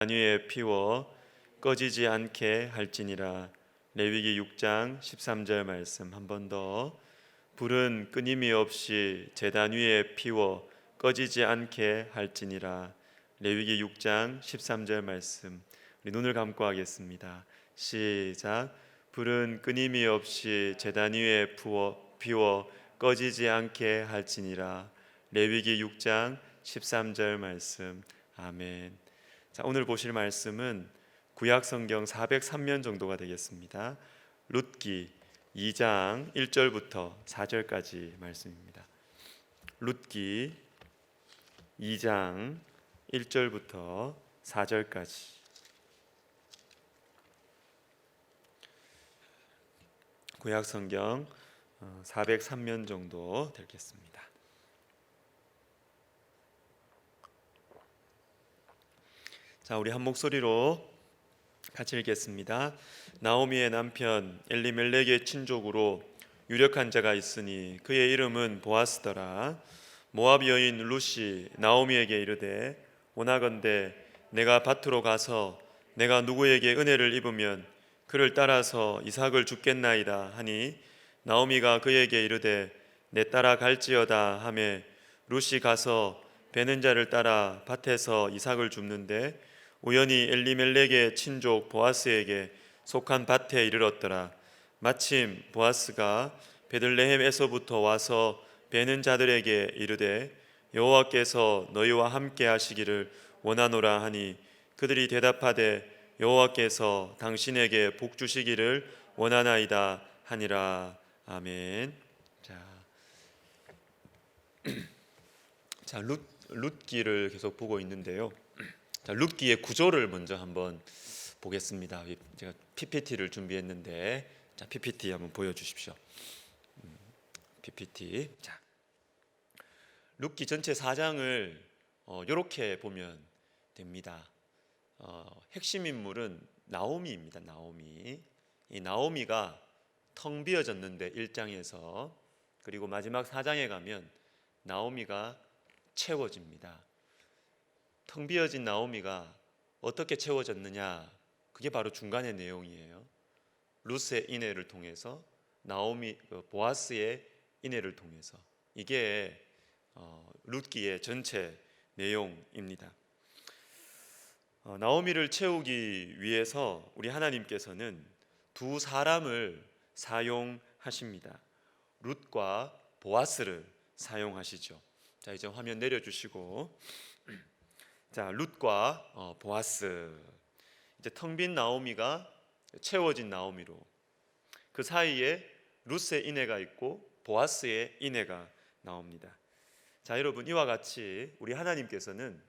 위에 피워 꺼지지 않게 할지니라. 레위기 6장 13절 말씀 한 번 더. 불은 끊임이 없이 제단 위에 피워 꺼지지 않게 할지니라. 레위기 6장 13절 말씀. 우리 눈을 감고 하겠습니다. 시작. 불은 끊임이 없이 제단 위에 피워 꺼지지 않게 할지니라. 레위기 6장 13절 말씀. 아멘. 자, 오늘 보실 말씀은 구약 성경 403면 정도가 되겠습니다. 룻기 2장 1절부터 4절까지 말씀입니다. 룻기 2장 1절부터 4절까지. 구약 성경 403면 정도 되겠습니다. 자, 우리 한 목소리로 같이 읽겠습니다. 나오미의 남편 엘리멜렉의 친족으로 유력한 자가 있으니 그의 이름은 보아스더라. 모압 여인 룻이 나오미에게 이르되 원하건대 내가 밭으로 가서 내가 누구에게 은혜를 입으면 그를 따라서 이삭을 줍겠나이다 하니 나오미가 그에게 이르되 내 따라 갈지어다 하매 룻이 가서 베는 자를 따라 밭에서 이삭을 줍는데 우연히 엘리멜렉의 친족 보아스에게 속한 밭에 이르렀더라. 마침 보아스가 베들레헴에서부터 와서 베는 자들에게 이르되 여호와께서 너희와 함께 하시기를 원하노라 하니 그들이 대답하되 여호와께서 당신에게 복 주시기를 원하나이다 하니라. 아멘. 자, 룻기를 계속 보고 있는데요. 자, 룻기의 구조를 먼저 한번 보겠습니다. 제가 PPT를 준비했는데, 자, PPT 한번 보여주십시오. PPT. 자, 룻기 전체 4장을 이렇게 보면 됩니다. 핵심 인물은 나오미입니다. 나오미. 이 나오미가 텅 비어졌는데 1장에서, 그리고 마지막 4장에 가면 나오미가 채워집니다. 텅 비어진 나오미가 어떻게 채워졌느냐, 그게 바로 중간의 내용이에요. 룻의 인애를 통해서, 보아스의 인애를 통해서. 이게 룻기의 전체 내용입니다. 나오미를 채우기 위해서 우리 하나님께서는 두 사람을 사용하십니다. 룻과 보아스를 사용하시죠. 자, 이제 화면 내려주시고, 자, 룻과 보아스. 이제 텅 빈 나오미가 채워진 나오미로, 그 사이에 룻의 인애가 있고 보아스의 인애가 나옵니다. 자, 여러분, 이와 같이 우리 하나님께서는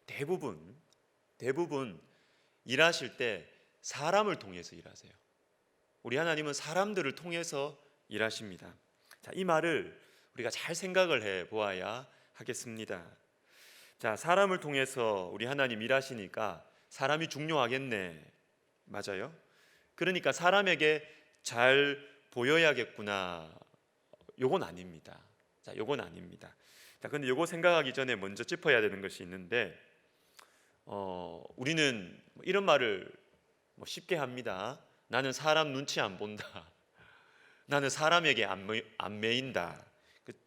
대부분 일하실 때 사람을 통해서 일하세요. 우리 하나님은 사람들을 통해서 일하십니다. 자, 이 말을 우리가 잘 생각을 해 보아야 하겠습니다. 자, 사람을 통해서 우리 하나님 일하시니까 사람이 중요하겠네. 맞아요? 그러니까 사람에게 잘 보여야겠구나. 요건 아닙니다. 자, 요건 아닙니다. 자, 근데 요거 생각하기 전에 먼저 짚어야 되는 것이 있는데, 우리는 이런 말을 쉽게 합니다. 나는 사람 눈치 안 본다. 나는 사람에게 안 매인다.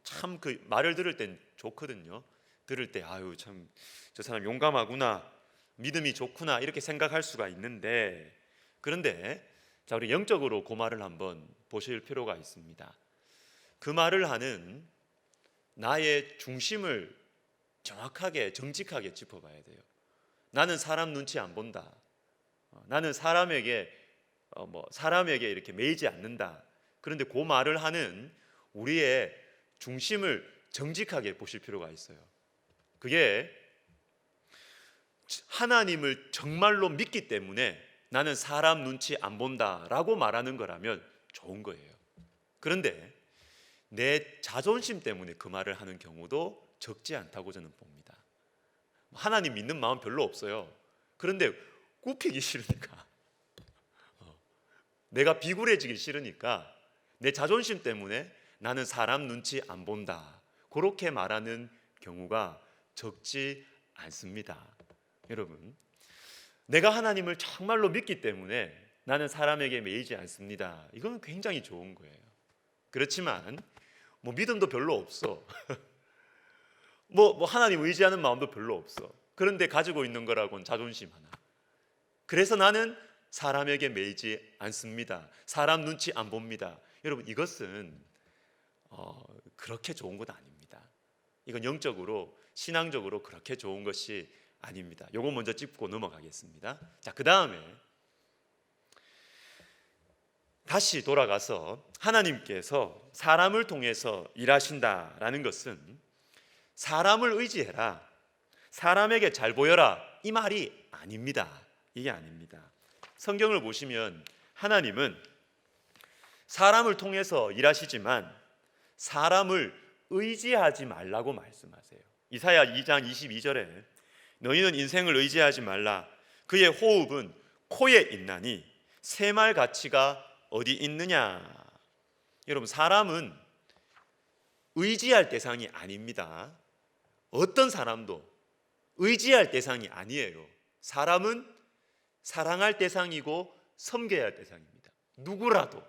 참 그 말을 들을 땐 좋거든요. 들을 때 아유 참 저 사람 용감하구나, 믿음이 좋구나, 이렇게 생각할 수가 있는데, 그런데 자, 우리 영적으로 그 말을 한번 보실 필요가 있습니다. 그 말을 하는 나의 중심을 정확하게 정직하게 짚어봐야 돼요. 나는 사람 눈치 안 본다. 나는 사람에게 이렇게 매이지 않는다. 그런데 그 말을 하는 우리의 중심을 정직하게 보실 필요가 있어요. 그게 하나님을 정말로 믿기 때문에 나는 사람 눈치 안 본다라고 말하는 거라면 좋은 거예요. 그런데 내 자존심 때문에 그 말을 하는 경우도 적지 않다고 저는 봅니다. 하나님 믿는 마음 별로 없어요. 그런데 굽히기 싫으니까, 내가 비굴해지기 싫으니까 내 자존심 때문에 나는 사람 눈치 안 본다, 그렇게 말하는 경우가 적지 않습니다. 여러분, 내가 하나님을 정말로 믿기 때문에 나는 사람에게 매이지 않습니다. 이건 굉장히 좋은 거예요. 그렇지만 뭐 믿음도 별로 없어. 뭐 하나님 의지하는 마음도 별로 없어. 그런데 가지고 있는 거라고는 자존심 하나. 그래서 나는 사람에게 매이지 않습니다. 사람 눈치 안 봅니다. 여러분, 이것은 그렇게 좋은 건 아닙니다. 이건 영적으로, 신앙적으로 그렇게 좋은 것이 아닙니다. 요거 먼저 짚고 넘어가겠습니다. 자, 그 다음에 다시 돌아가서 하나님께서 사람을 통해서 일하신다라는 것은 사람을 의지해라, 사람에게 잘 보여라, 이 말이 아닙니다. 이게 아닙니다. 성경을 보시면 하나님은 사람을 통해서 일하시지만 사람을 의지하지 말라고 말씀하세요. 이사야 2장 22절에 너희는 인생을 의지하지 말라. 그의 호흡은 코에 있나니 새말 가치가 어디 있느냐. 여러분, 사람은 의지할 대상이 아닙니다. 어떤 사람도 의지할 대상이 아니에요. 사람은 사랑할 대상이고 섬겨야 할 대상입니다. 누구라도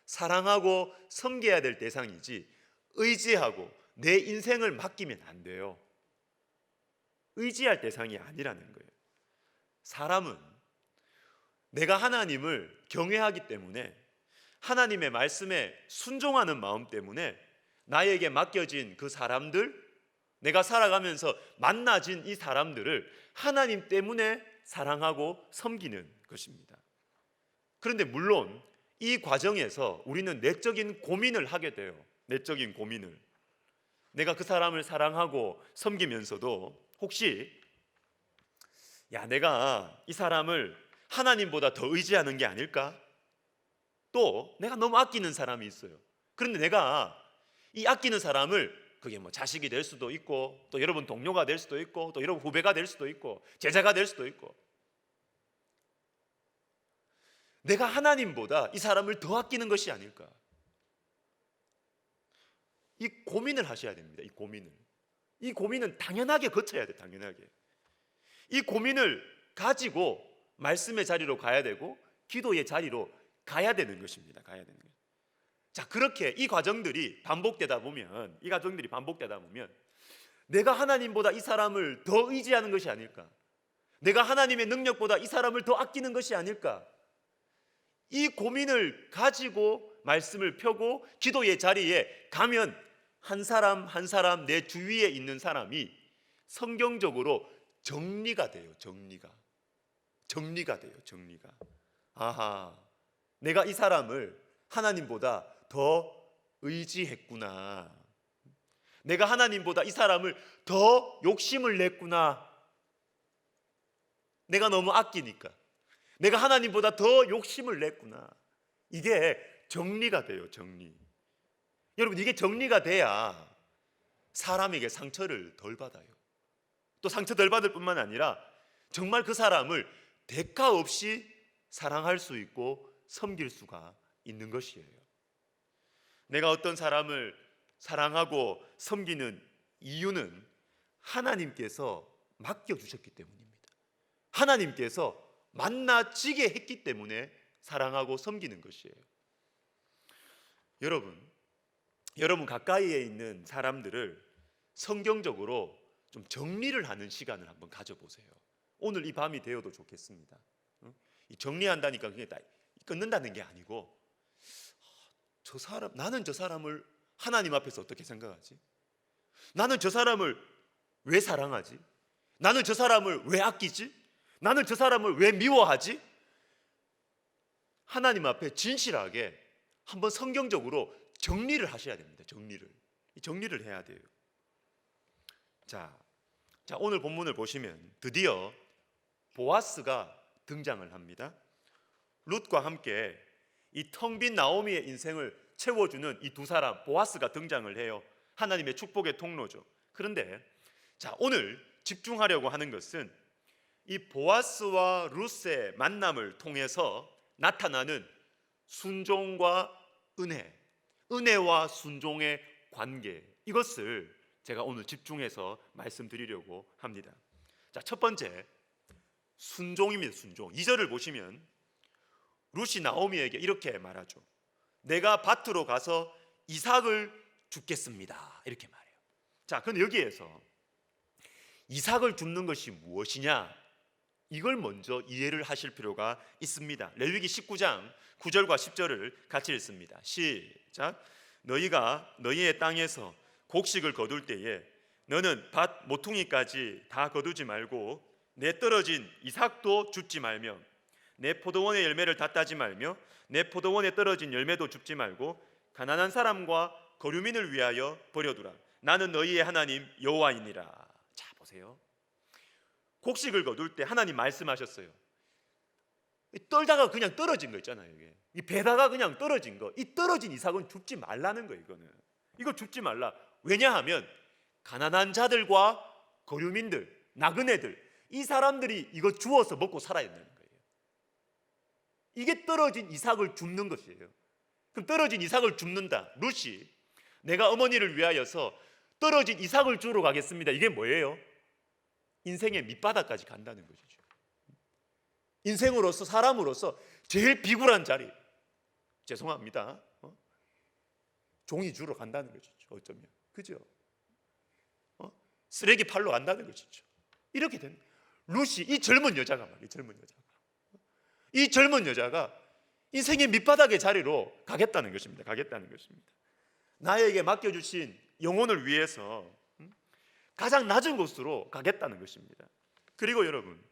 사랑하고 섬겨야 될 대상이지 의지하고 내 인생을 맡기면 안 돼요. 의지할 대상이 아니라는 거예요. 사람은 내가 하나님을 경외하기 때문에, 하나님의 말씀에 순종하는 마음 때문에 나에게 맡겨진 그 사람들, 내가 살아가면서 만나진 이 사람들을 하나님 때문에 사랑하고 섬기는 것입니다. 그런데 물론 이 과정에서 우리는 내적인 고민을 하게 돼요. 내적인 고민을. 내가 그 사람을 사랑하고 섬기면서도 혹시 내가 이 사람을 하나님보다 더 의지하는 게 아닐까? 또 내가 너무 아끼는 사람이 있어요. 그런데 내가 이 아끼는 사람을, 그게 뭐 자식이 될 수도 있고, 또 여러분 동료가 될 수도 있고, 또 여러분 후배가 될 수도 있고, 제자가 될 수도 있고, 내가 하나님보다 이 사람을 더 아끼는 것이 아닐까? 이 고민을 하셔야 됩니다. 이 고민은 당연하게 거쳐야 돼. 당연하게. 이 고민을 가지고 말씀의 자리로 가야 되고 기도의 자리로 가야 되는 것입니다. 자, 그렇게 이 과정들이 반복되다 보면 내가 하나님보다 이 사람을 더 의지하는 것이 아닐까? 내가 하나님의 능력보다 이 사람을 더 아끼는 것이 아닐까? 이 고민을 가지고 말씀을 펴고 기도의 자리에 가면 한 사람 한 사람 내 주위에 있는 사람이 성경적으로 정리가 돼요. 정리가 돼요. 아하, 내가 이 사람을 하나님보다 더 의지했구나. 내가 하나님보다 이 사람을 더 욕심을 냈구나. 내가 너무 아끼니까. 내가 하나님보다 더 욕심을 냈구나. 이게 정리가 돼요. 여러분, 이게 정리가 돼야 사람에게 상처를 덜 받아요. 또 상처 덜 받을 뿐만 아니라 정말 그 사람을 대가 없이 사랑할 수 있고 섬길 수가 있는 것이에요. 내가 어떤 사람을 사랑하고 섬기는 이유는 하나님께서 맡겨주셨기 때문입니다. 하나님께서 만나지게 했기 때문에 사랑하고 섬기는 것이에요. 여러분 가까이에 있는 사람들을 성경적으로 좀 정리를 하는 시간을 한번 가져보세요. 오늘 이 밤이 되어도 좋겠습니다. 이 정리한다니까 그게 다 끊는다는 게 아니고, 나는 저 사람을 하나님 앞에서 어떻게 생각하지? 나는 저 사람을 왜 사랑하지? 나는 저 사람을 왜 아끼지? 나는 저 사람을 왜 미워하지? 하나님 앞에 진실하게 한번 성경적으로 정리를 하셔야 됩니다. 정리를 해야 돼요. 자, 오늘 본문을 보시면 드디어 보아스가 등장을 합니다. 룻과 함께 이 텅 빈 나오미의 인생을 채워주는 이 두 사람, 보아스가 등장을 해요. 하나님의 축복의 통로죠. 그런데 오늘 집중하려고 하는 것은 이 보아스와 룻의 만남을 통해서 나타나는 순종과 은혜와 순종의 관계, 이것을 제가 오늘 집중해서 말씀드리려고 합니다. 첫 번째, 순종입니다. 순종. 2절을 보시면 룻이 나오미에게 이렇게 말하죠. 내가 밭으로 가서 이삭을 줍겠습니다. 이렇게 말해요. 자, 그럼 여기에서 이삭을 줍는 것이 무엇이냐? 이걸 먼저 이해를 하실 필요가 있습니다. 레위기 19장 9절과 10절을 같이 읽습니다. 시작. 너희가 너희의 땅에서 곡식을 거둘 때에 너는 밭 모퉁이까지 다 거두지 말고 내 떨어진 이삭도 줍지 말며 내 포도원의 열매를 다 따지 말며 내 포도원에 떨어진 열매도 줍지 말고 가난한 사람과 거류민을 위하여 버려두라. 나는 너희의 하나님 여호와이니라. 자, 보세요. 곡식을 거둘 때 하나님 말씀하셨어요. 떨다가 그냥 떨어진 거 있잖아요. 이 배다가 그냥 떨어진 거, 이 떨어진 이삭은 줍지 말라는 거예요. 이거 줍지 말라. 왜냐하면 가난한 자들과 거류민들, 나그네들, 이 사람들이 이거 주워서 먹고 살아야 된다는 거예요. 이게 떨어진 이삭을 줍는 것이에요. 그럼 떨어진 이삭을 줍는다. 룻이 내가 어머니를 위하여서 떨어진 이삭을 주러 가겠습니다. 이게 뭐예요? 인생의 밑바닥까지 간다는 것이죠. 인생으로서, 사람으로서 제일 비굴한 자리, 죄송합니다, 종이 주러 간다는 것이죠. 어쩌면, 그죠? 쓰레기 팔러 간다는 것이죠. 이렇게 된 룻이, 이 젊은 여자가 이 젊은 여자가 인생의 밑바닥의 자리로 가겠다는 것입니다. 나에게 맡겨주신 영혼을 위해서 가장 낮은 곳으로 가겠다는 것입니다. 그리고 여러분,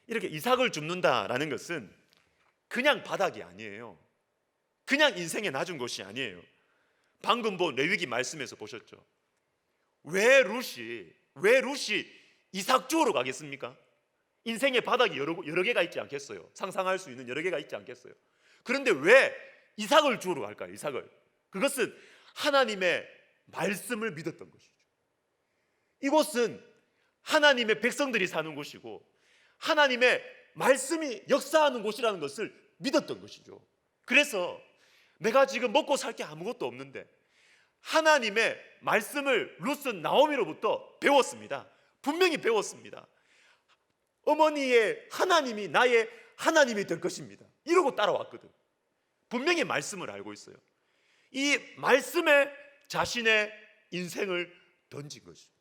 이렇게 이삭을 줍는다라는 것은 그냥 바닥이 아니에요. 그냥 인생의 낮은 곳이 아니에요. 방금 본 레위기 말씀에서 보셨죠? 왜 룻이 이삭 주우러 가겠습니까? 인생의 바닥이 여러 개가 있지 않겠어요? 상상할 수 있는 여러 개가 있지 않겠어요? 그런데 왜 이삭을 주우러 갈까요? 이삭을. 그것은 하나님의 말씀을 믿었던 것이죠. 이곳은 하나님의 백성들이 사는 곳이고 하나님의 말씀이 역사하는 곳이라는 것을 믿었던 것이죠. 그래서 내가 지금 먹고 살 게 아무것도 없는데 하나님의 말씀을 룻은 나오미로부터 배웠습니다. 분명히 배웠습니다. 어머니의 하나님이 나의 하나님이 될 것입니다. 이러고 따라왔거든. 분명히 말씀을 알고 있어요. 이 말씀에 자신의 인생을 던진 것이죠.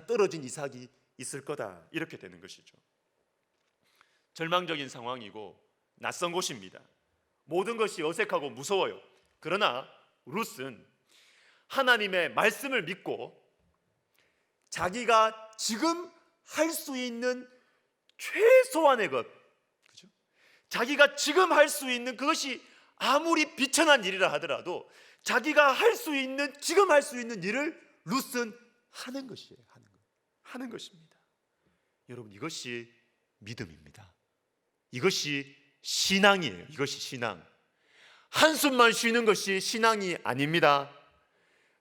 떨어진 이삭이 있을 거다, 이렇게 되는 것이죠. 절망적인 상황이고 낯선 곳입니다. 모든 것이 어색하고 무서워요. 그러나 룻은 하나님의 말씀을 믿고 자기가 지금 할 수 있는 최소한의 것, 그죠? 자기가 지금 할 수 있는 그것이 아무리 비천한 일이라 하더라도 자기가 지금 할 수 있는 일을 룻은 하는 것이에요. 하는 것입니다. 여러분, 이것이 믿음입니다. 이것이 신앙이에요. 이것이 신앙. 한숨만 쉬는 것이 신앙이 아닙니다.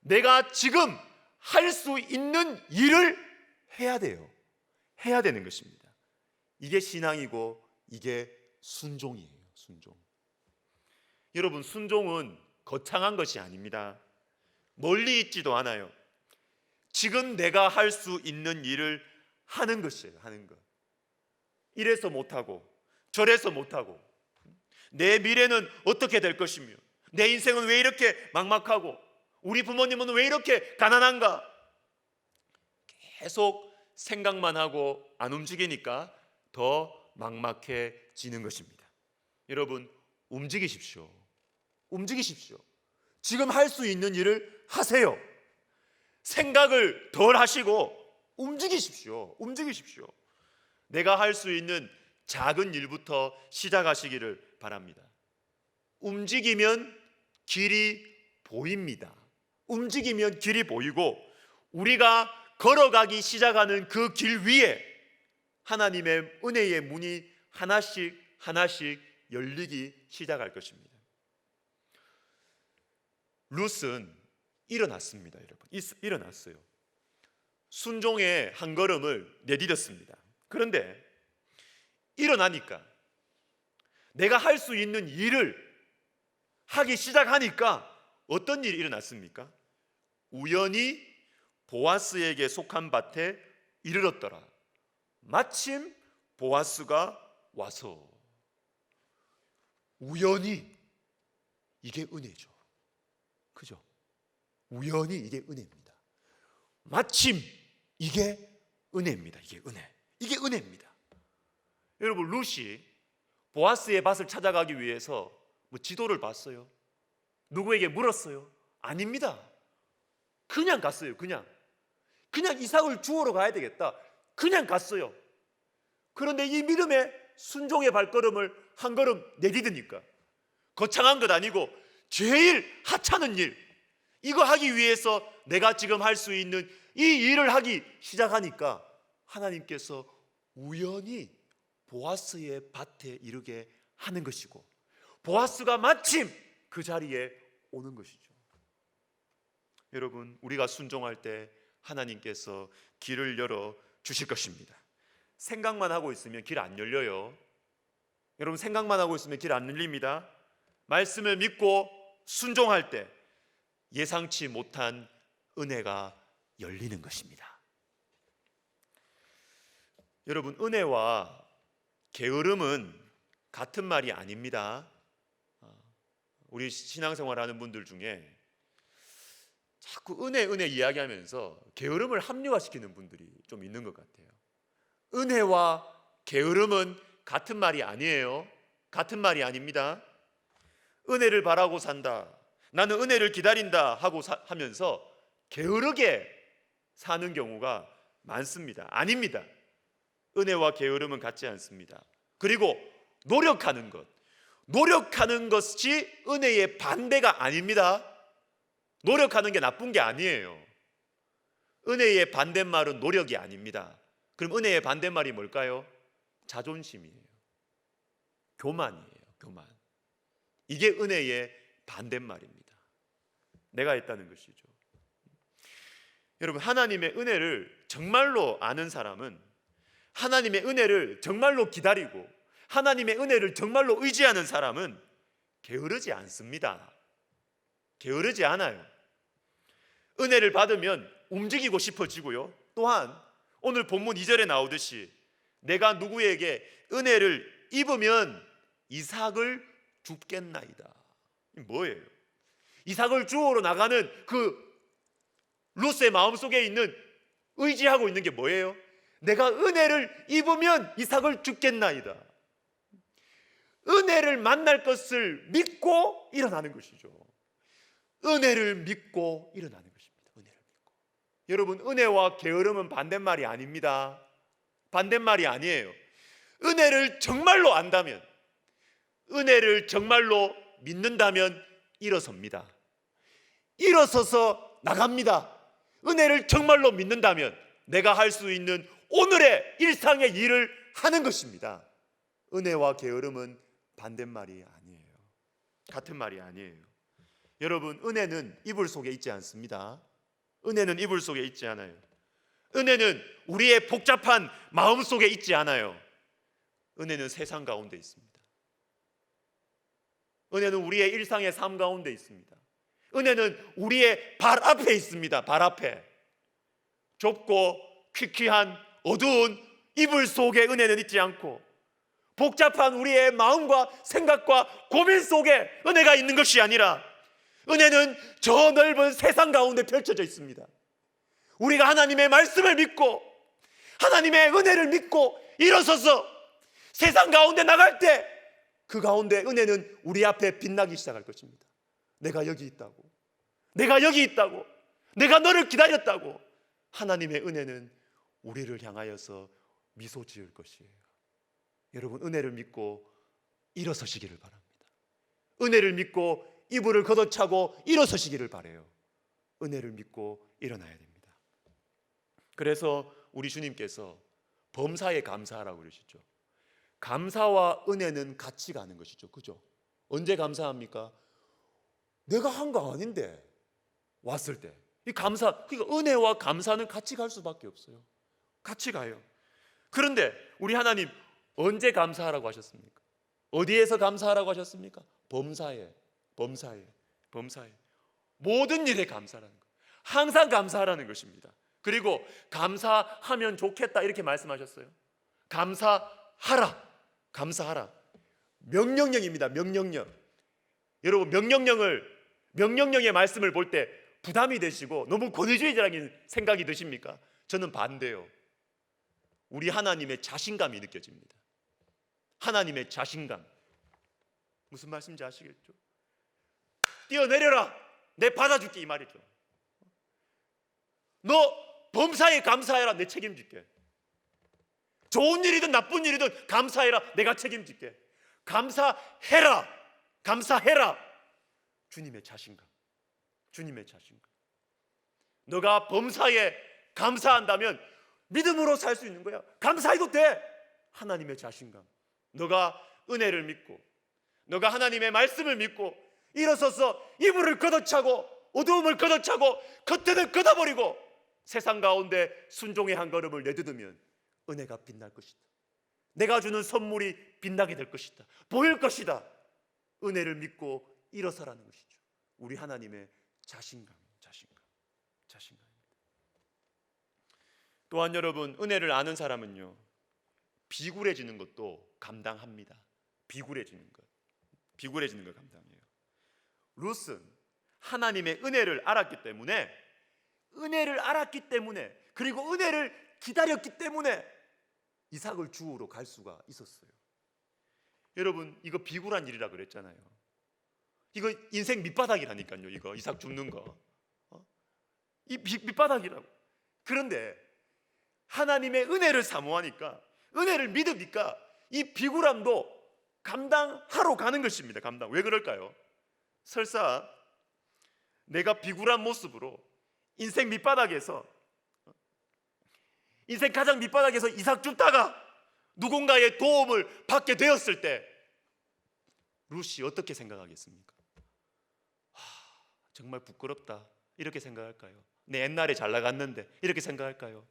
내가 지금 할 수 있는 일을 해야 돼요. 해야 되는 것입니다. 이게 신앙이고 이게 순종이에요. 순종. 여러분, 순종은 거창한 것이 아닙니다. 멀리 있지도 않아요. 지금 내가 할 수 있는 일을 하는 것이에요. 하는 것. 이래서 못하고 저래서 못하고 내 미래는 어떻게 될 것이며 내 인생은 왜 이렇게 막막하고 우리 부모님은 왜 이렇게 가난한가, 계속 생각만 하고 안 움직이니까 더 막막해지는 것입니다. 여러분, 움직이십시오. 지금 할 수 있는 일을 하세요. 생각을 덜 하시고 움직이십시오. 내가 할 수 있는 작은 일부터 시작하시기를 바랍니다. 움직이면 길이 보입니다. 움직이면 길이 보이고 우리가 걸어가기 시작하는 그 길 위에 하나님의 은혜의 문이 하나씩 열리기 시작할 것입니다. 룻은 일어났습니다. 여러분, 일어났어요. 순종의 한 걸음을 내디뎠습니다. 그런데 일어나니까, 내가 할 수 있는 일을 하기 시작하니까 어떤 일이 일어났습니까? 우연히 보아스에게 속한 밭에 이르렀더라. 마침 보아스가 와서. 우연히 이게 은혜죠. 그죠? 우연히 이게 은혜입니다. 마침 이게 은혜입니다. 이게 은혜. 이게 은혜입니다. 여러분, 룻이 보아스의 밭을 찾아가기 위해서 뭐 지도를 봤어요? 누구에게 물었어요? 아닙니다. 그냥 갔어요. 그냥 이삭을 주우러 가야 되겠다. 그냥 갔어요. 그런데 이 믿음의 순종의 발걸음을 한 걸음 내디디니까, 거창한 것 아니고 제일 하찮은 일, 이거 하기 위해서 내가 지금 할 수 있는 이 일을 하기 시작하니까 하나님께서 우연히 보아스의 밭에 이르게 하는 것이고, 보아스가 마침 그 자리에 오는 것이죠. 여러분, 우리가 순종할 때 하나님께서 길을 열어 주실 것입니다. 생각만 하고 있으면 길 안 열려요. 여러분, 생각만 하고 있으면 길 안 열립니다. 말씀을 믿고 순종할 때 예상치 못한 은혜가 열리는 것입니다. 여러분, 은혜와 게으름은 같은 말이 아닙니다. 우리 신앙생활하는 분들 중에 자꾸 은혜 이야기하면서 게으름을 합리화시키는 분들이 좀 있는 것 같아요. 은혜와 게으름은 같은 말이 아니에요. 같은 말이 아닙니다. 은혜를 바라고 산다, 나는 은혜를 기다린다 하면서 게으르게 사는 경우가 많습니다. 아닙니다. 은혜와 게으름은 같지 않습니다. 그리고 노력하는 것이 은혜의 반대가 아닙니다. 노력하는 게 나쁜 게 아니에요. 은혜의 반대말은 노력이 아닙니다. 그럼 은혜의 반대말이 뭘까요? 자존심이에요. 교만이에요. 교만. 이게 은혜의 반대말입니다. 내가 했다는 것이죠. 여러분, 하나님의 은혜를 정말로 아는 사람은, 하나님의 은혜를 정말로 기다리고 하나님의 은혜를 정말로 의지하는 사람은 게으르지 않습니다. 게으르지 않아요. 은혜를 받으면 움직이고 싶어지고요. 또한 오늘 본문 2절에 나오듯이 내가 누구에게 은혜를 입으면 이삭을 줍겠나이다. 뭐예요? 이삭을 주우러 나가는 그 룻의 마음속에 있는, 의지하고 있는 게 뭐예요? 내가 은혜를 입으면 이삭을 줍겠나이다. 은혜를 만날 것을 믿고 일어나는 것이죠. 은혜를 믿고 일어나는 것입니다. 은혜를 믿고. 여러분, 은혜와 게으름은 반대말이 아닙니다. 반대말이 아니에요. 은혜를 정말로 안다면, 은혜를 정말로 믿는다면 일어섭니다. 일어서서 나갑니다. 은혜를 정말로 믿는다면 내가 할 수 있는 오늘의 일상의 일을 하는 것입니다. 은혜와 게으름은 반대말이 아니에요. 같은 말이 아니에요. 여러분, 은혜는 이불 속에 있지 않습니다. 은혜는 이불 속에 있지 않아요. 은혜는 우리의 복잡한 마음 속에 있지 않아요. 은혜는 세상 가운데 있습니다. 은혜는 우리의 일상의 삶 가운데 있습니다. 은혜는 우리의 발 앞에 있습니다. 발 앞에. 좁고 퀴퀴한 어두운 이불 속에 은혜는 있지 않고, 복잡한 우리의 마음과 생각과 고민 속에 은혜가 있는 것이 아니라, 은혜는 저 넓은 세상 가운데 펼쳐져 있습니다. 우리가 하나님의 말씀을 믿고 하나님의 은혜를 믿고 일어서서 세상 가운데 나갈 때, 그 가운데 은혜는 우리 앞에 빛나기 시작할 것입니다. 내가 여기 있다고, 내가 여기 있다고, 내가 너를 기다렸다고. 하나님의 은혜는 우리를 향하여서 미소 지을 것이에요. 여러분, 은혜를 믿고 일어서시기를 바랍니다. 은혜를 믿고 이불을 걷어차고 일어서시기를 바라요. 은혜를 믿고 일어나야 됩니다. 그래서 우리 주님께서 범사에 감사하라고 그러시죠. 감사와 은혜는 같이 가는 것이죠. 그죠? 언제 감사합니까? 내가 한 거 아닌데 왔을 때. 이 감사, 그러니까 은혜와 감사는 같이 갈 수밖에 없어요. 같이 가요. 그런데 우리 하나님 언제 감사하라고 하셨습니까? 어디에서 감사하라고 하셨습니까? 범사에. 모든 일에 감사하라는 것. 항상 감사하라는 것입니다. 그리고 감사하면 좋겠다 이렇게 말씀하셨어요. 감사하라. 감사하라. 명령령입니다. 명령령. 여러분, 명령령의 말씀을 볼 때 부담이 되시고 너무 권위주의적인 생각이 드십니까? 저는 반대요. 우리 하나님의 자신감이 느껴집니다. 하나님의 자신감. 무슨 말씀인지 아시겠죠? 뛰어내려라. 내 받아줄게, 이 말이죠. 너 범사에 감사해라. 내 책임질게. 좋은 일이든 나쁜 일이든 감사해라. 내가 책임질게. 감사해라. 감사해라. 주님의 자신감. 주님의 자신감. 너가 범사에 감사한다면 믿음으로 살 수 있는 거야. 감사해도 돼. 하나님의 자신감. 너가 은혜를 믿고, 너가 하나님의 말씀을 믿고 일어서서 이불을 걷어차고 어두움을 걷어차고 겉에는 걷어버리고 세상 가운데 순종의 한 걸음을 내딛으면 은혜가 빛날 것이다. 내가 주는 선물이 빛나게 될 것이다. 보일 것이다. 은혜를 믿고 일어서라는 것이죠. 우리 하나님의 자신감. 자신감입니다. 또한 여러분, 은혜를 아는 사람은요, 비굴해지는 것도 감당합니다. 비굴해지는 걸 감당해요. 룻은 하나님의 은혜를 알았기 때문에, 그리고 은혜를 기다렸기 때문에 이삭을 주우러 갈 수가 있었어요. 여러분, 이거 비굴한 일이라 그랬잖아요. 이거 인생 밑바닥이라니까요. 이거 이삭 줍는 거, 이 밑바닥이라고. 그런데 하나님의 은혜를 사모하니까, 은혜를 믿으니까 이 비굴함도 감당하러 가는 것입니다. 왜 그럴까요? 설사 내가 비굴한 모습으로 인생 가장 밑바닥에서 이삭 줍다가 누군가의 도움을 받게 되었을 때 룻이 어떻게 생각하겠습니까? 정말 부끄럽다, 이렇게 생각할까요? 내 옛날에 잘 나갔는데, 이렇게 생각할까요?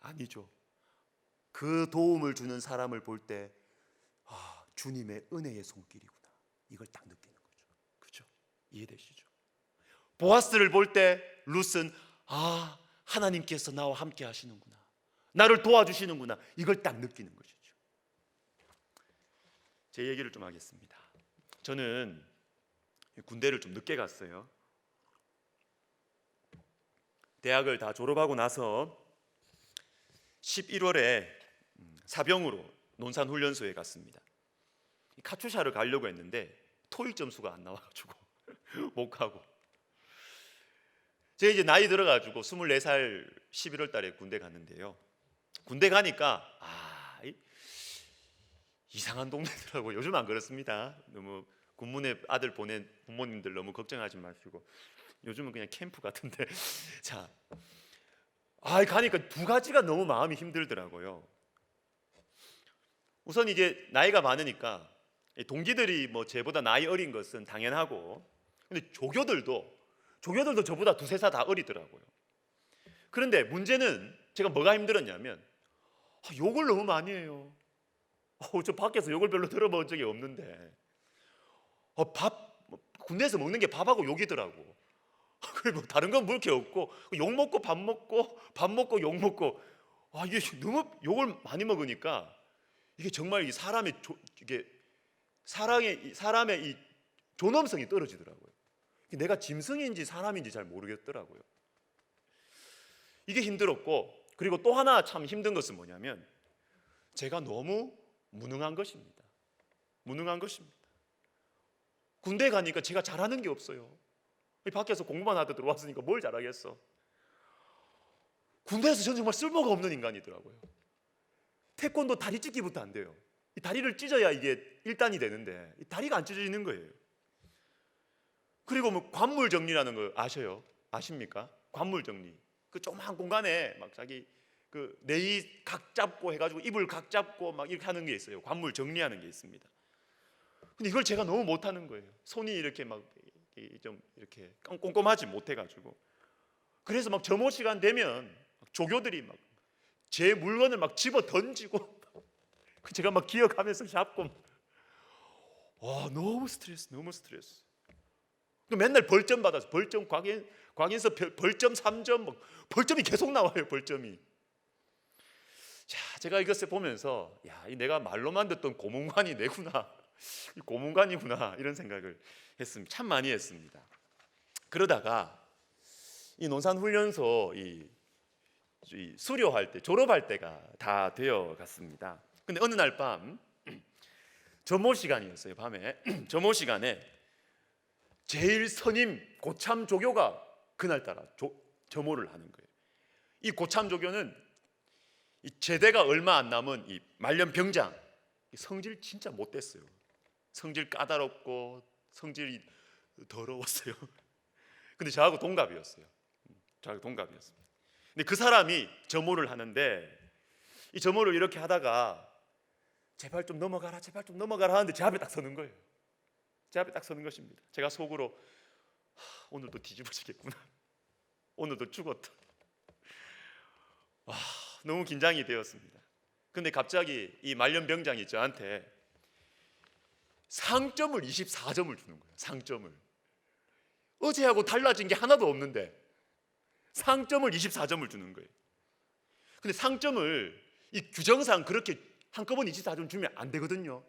아니죠. 그 도움을 주는 사람을 볼 때 주님의 은혜의 손길이구나, 이걸 딱 느끼는 거죠. 그죠? 이해되시죠? 보아스를 볼 때 룻은 하나님께서 나와 함께 하시는구나, 나를 도와주시는구나, 이걸 딱 느끼는 것이죠. 제 얘기를 좀 하겠습니다. 저는 군대를 좀 늦게 갔어요. 대학을 다 졸업하고 나서 11월에 사병으로 논산훈련소에 갔습니다. 카투샤를 가려고 했는데 토익 점수가 안 나와가지고 못 가고, 제가 이제 나이 들어가지고 24살 11월 달에 군대 갔는데요. 군대 가니까 이상한 동네더라고요. 요즘 안 그렇습니다. 너무 군문에 아들 보낸 부모님들 너무 걱정하지 마시고, 요즘은 그냥 캠프 같은데 자, 가니까 두 가지가 너무 마음이 힘들더라고요. 우선 이제 나이가 많으니까 동기들이 뭐 제보다 나이 어린 것은 당연하고, 근데 조교들도 저보다 두세 살 다 어리더라고요. 그런데 문제는 제가 뭐가 힘들었냐면 욕을 너무 많이 해요. 저 밖에서 욕을 별로 들어본 적이 없는데 군대에서 먹는 게 밥하고 욕이더라고. 그리고 뭐 다른 건 볼 게 없고, 욕 먹고 밥 먹고 욕 먹고, 이게 너무 욕을 많이 먹으니까 이게 정말 사람의 이 존엄성이 떨어지더라고요. 내가 짐승인지 사람인지 잘 모르겠더라고요. 이게 힘들었고, 그리고 또 하나 참 힘든 것은 뭐냐면 제가 너무 무능한 것입니다. 군대 가니까 제가 잘하는 게 없어요. 밖에서 공부만 하다 들어왔으니까 뭘 잘하겠어. 군대에서 저는 정말 쓸모가 없는 인간이더라고요. 태권도 다리 찢기부터 안 돼요. 이 다리를 찢어야 이게 1단이 되는데 이 다리가 안 찢어지는 거예요. 그리고 뭐 관물 정리라는 거 아십니까? 관물 정리. 그 조그만 공간에 막 자기 그 내이 각 잡고 해가지고 이불 각 잡고 막 이렇게 하는 게 있어요. 관물 정리하는 게 있습니다. 근데 이걸 제가 너무 못하는 거예요. 손이 이렇게 막 좀 이렇게 꼼꼼하지 못해가지고, 그래서 막 점호 시간 되면 조교들이 막 제 물건을 막 집어 던지고 제가 막 기어가면서 잡고, 너무 스트레스. 맨날 벌점 받아서 벌점 광인서 벌점 3점 막 벌점이 계속 나와요. 벌점이. 자, 제가 이것을 보면서 이 내가 말로만 듣던 고문관이 내구나, 이 고문관이구나, 이런 생각을 했습니다. 참 많이 했습니다. 그러다가 이 논산훈련소 이 수료할 때, 졸업할 때가 다 되어 갔습니다. 근데 어느 날 밤 점호 시간이었어요. 밤에 점호 시간에 제일 선임 고참 조교가 그날따라 점호를 하는 거예요. 이 고참 조교는 이 제대가 얼마 안 남은 이 말년 병장, 성질 진짜 못됐어요. 성질 까다롭고 성질이 더러웠어요. 근데 저하고 동갑이었어요. 저하고 동갑이었습니다. 근데 그 사람이 점호를 하는데, 이 점호를 이렇게 하다가 제발 좀 넘어가라, 제발 좀 넘어가라 하는데 제 앞에 딱 서는 거예요. 제 앞에 딱 서는 것입니다. 제가 속으로 오늘도 뒤집어지겠구나, 오늘도 죽었다. 와, 너무 긴장이 되었습니다. 근데 갑자기 이 말년병장이 저한테 상점을 24점을 주는 거예요. 상점을. 어제하고 달라진 게 하나도 없는데 상점을 24점을 주는 거예요. 근데 상점을 이 규정상 그렇게 한꺼번에 24점 주면 안 되거든요.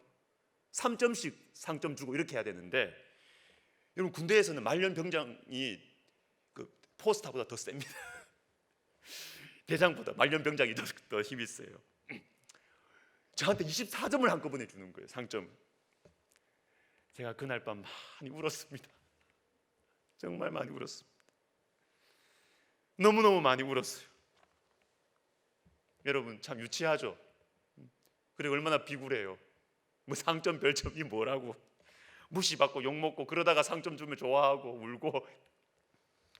3점씩 상점 주고 이렇게 해야 되는데, 여러분 군대에서는 말년병장이 그 포스타보다 더 셉니다. 대장보다 말년병장이 더 힘이 세요. 저한테 24점을 한꺼번에 주는 거예요. 상점을. 제가 그날 밤 많이 울었습니다. 정말 많이 울었습니다. 너무너무 많이 울었어요. 여러분 참 유치하죠. 그리고 얼마나 비굴해요. 뭐 상점 별점이 뭐라고, 무시받고 욕먹고 그러다가 상점 주면 좋아하고 울고,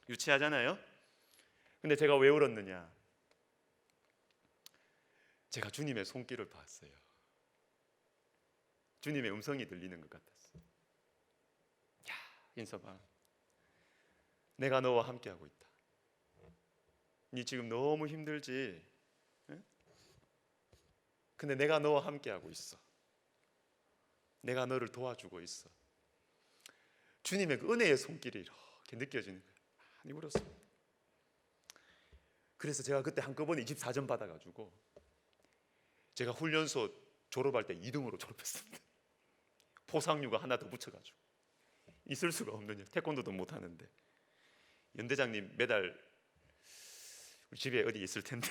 유치하잖아요. 근데 제가 왜 울었느냐, 제가 주님의 손길을 봤어요. 주님의 음성이 들리는 것 같았어요. 야, 인서봐, 내가 너와 함께하고 있다. 니 지금 너무 힘들지? 응? 근데 내가 너와 함께하고 있어. 내가 너를 도와주고 있어. 주님의 그 은혜의 손길이 이렇게 느껴지는 거예요. 많이 울었어요. 그래서 제가 그때 한꺼번에 24점 받아가지고 제가 훈련소 졸업할 때 2등으로 졸업했습니다. 포상류가 하나 더 붙여가지고. 있을 수가 없는 일. 태권도도 못하는데. 연대장님 메달 우리 집에 어디 있을 텐데.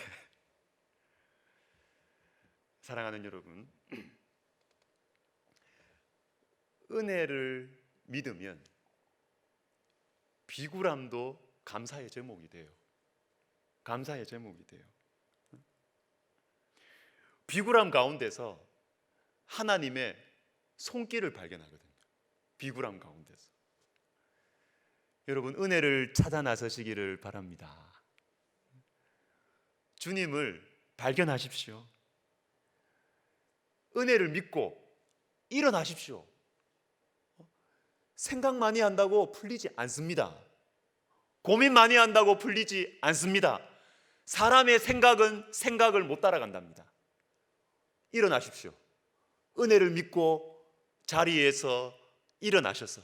사랑하는 여러분, 은혜를 믿으면 비굴함도 감사의 제목이 돼요. 감사의 제목이 돼요. 비굴함 가운데서 하나님의 손길을 발견하거든요. 비굴함 가운데서. 여러분 은혜를 찾아 나서시기를 바랍니다. 주님을 발견하십시오. 은혜를 믿고 일어나십시오. 생각 많이 한다고 풀리지 않습니다. 고민 많이 한다고 풀리지 않습니다. 사람의 생각은 생각을 못 따라간답니다. 일어나십시오. 은혜를 믿고 자리에서 일어나셔서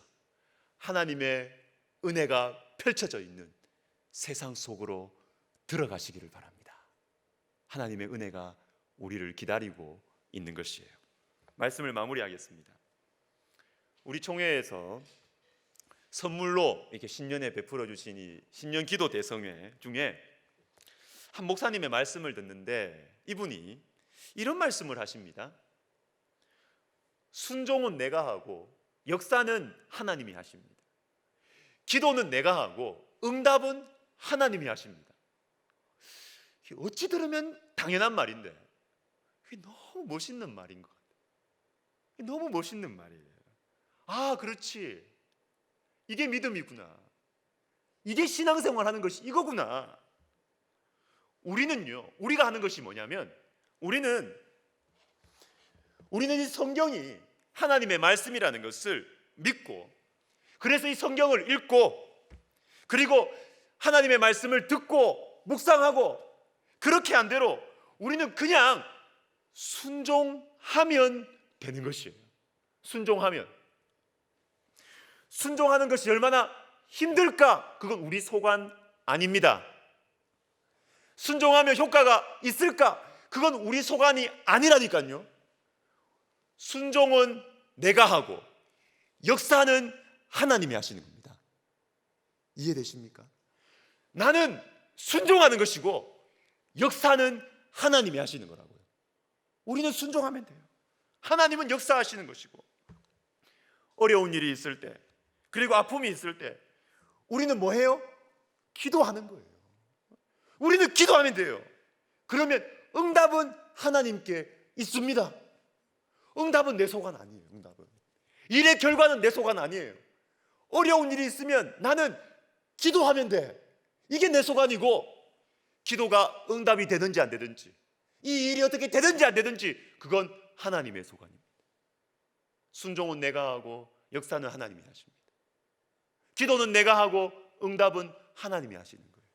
하나님의 은혜가 펼쳐져 있는 세상 속으로 들어가시기를 바랍니다. 하나님의 은혜가 우리를 기다리고 있는 것이에요. 말씀을 마무리하겠습니다. 우리 총회에서 선물로 이렇게 신년에 베풀어 주신 이 신년 기도 대성회 중에 한 목사님의 말씀을 듣는데, 이분이 이런 말씀을 하십니다. 순종은 내가 하고 역사는 하나님이 하십니다. 기도는 내가 하고 응답은 하나님이 하십니다. 어찌 들으면 당연한 말인데 그게 너무 멋있는 말인 것 같아요. 너무 멋있는 말이에요. 아, 그렇지. 이게 믿음이구나. 이게 신앙생활 하는 것이 이거구나. 우리가 하는 것이 뭐냐면, 우리는 이 성경이 하나님의 말씀이라는 것을 믿고, 그래서 이 성경을 읽고, 그리고 하나님의 말씀을 듣고 묵상하고, 그렇게 한 대로 우리는 그냥 순종하면 되는 것이에요. 순종하는 것이 얼마나 힘들까? 그건 우리 소관 아닙니다. 순종하면 효과가 있을까? 그건 우리 소관이 아니라니까요. 순종은 내가 하고 역사는 하나님이 하시는 겁니다. 이해되십니까? 나는 순종하는 것이고 역사는 하나님이 하시는 거라고요. 우리는 순종하면 돼요. 하나님은 역사하시는 것이고, 어려운 일이 있을 때, 그리고 아픔이 있을 때 우리는 뭐 해요? 기도하는 거예요. 우리는 기도하면 돼요. 그러면 응답은 하나님께 있습니다. 응답은 내 소관 아니에요. 응답은 일의 결과는 내 소관 아니에요. 어려운 일이 있으면 나는 기도하면 돼. 이게 내 소관이고, 기도가 응답이 되든지 안 되든지, 이 일이 어떻게 되든지 안 되든지 그건 하나님의 소관입니다. 순종은 내가 하고 역사는 하나님이 하십니다. 기도는 내가 하고 응답은 하나님이 하시는 거예요.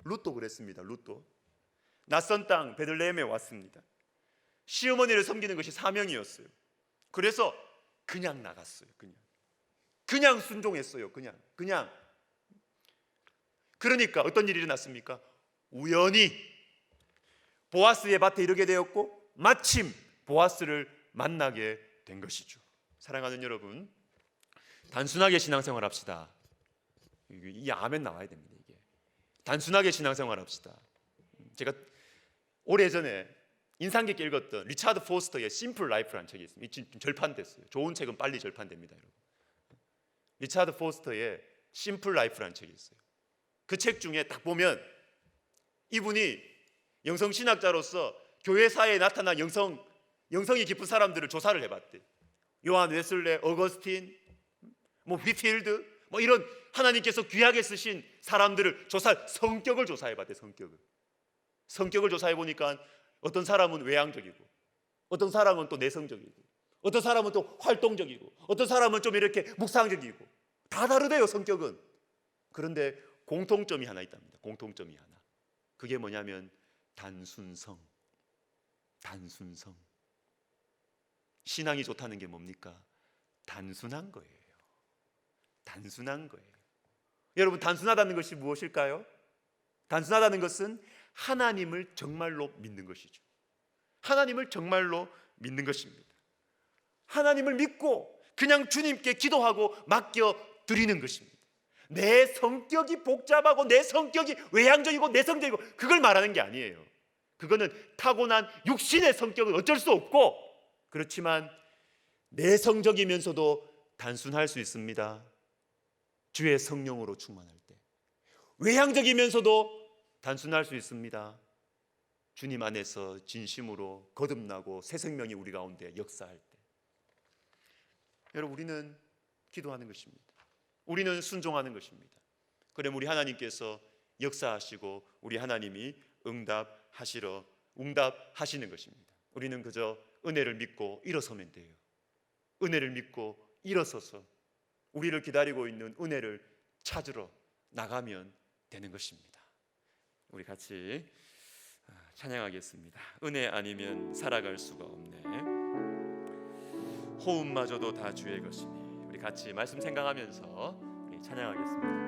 룻도 그랬습니다. 룻도 낯선 땅 베들레헴에 왔습니다. 시어머니를 섬기는 것이 사명이었어요. 그래서 그냥 나갔어요. 그냥 순종했어요. 그냥. 그러니까 어떤 일이 일어났습니까? 우연히 보아스의 밭에 이르게 되었고, 마침 보아스를 만나게 된 것이죠. 사랑하는 여러분, 단순하게 신앙생활 합시다. 이 아멘 나와야 됩니다. 이게 단순하게 신앙생활 합시다. 제가 오래전에 인상 깊게 읽었던 리차드 포스터의 심플 라이프라는 책이 있습니다. 지금 절판됐어요. 좋은 책은 빨리 절판됩니다, 여러분. 리차드 포스터의 심플 라이프라는 책이 있어요. 그 책 중에 딱 보면 이분이 영성신학자로서 교회 사회에 나타난 영성이 깊은 사람들을 조사를 해봤대. 요한 웨슬레, 어거스틴, 휘필드, 이런 하나님께서 귀하게 쓰신 사람들을 성격을 조사해봤대. 성격을 조사해보니까 어떤 사람은 외향적이고, 어떤 사람은 또 내성적이고, 어떤 사람은 또 활동적이고, 어떤 사람은 좀 이렇게 묵상적이고, 다 다르대요, 성격은. 그런데 공통점이 하나 있답니다. 공통점이 하나. 그게 뭐냐면 단순성. 신앙이 좋다는 게 뭡니까? 단순한 거예요. 여러분, 단순하다는 것이 무엇일까요? 단순하다는 것은 하나님을 정말로 믿는 것이죠. 하나님을 정말로 믿는 것입니다. 하나님을 믿고 그냥 주님께 기도하고 맡겨 드리는 것입니다. 내 성격이 복잡하고 내 성격이 외향적이고 내성적이고 그걸 말하는 게 아니에요. 그거는 타고난 육신의 성격은 어쩔 수 없고, 그렇지만 내성적이면서도 단순할 수 있습니다. 주의 성령으로 충만할 때. 외향적이면서도 단순할 수 있습니다. 주님 안에서 진심으로 거듭나고 새 생명이 우리 가운데 역사할 때. 여러분, 우리는 기도하는 것입니다. 우리는 순종하는 것입니다. 그럼 우리 하나님께서 역사하시고 우리 하나님이 응답하시는 것입니다. 우리는 그저 은혜를 믿고 일어서면 돼요. 은혜를 믿고 일어서서 우리를 기다리고 있는 은혜를 찾으러 나가면 되는 것입니다. 우리 같이 찬양하겠습니다. 은혜 아니면 살아갈 수가 없네. 호흡마저도 다 주의 것이니. 우리 같이 말씀 생각하면서 찬양하겠습니다.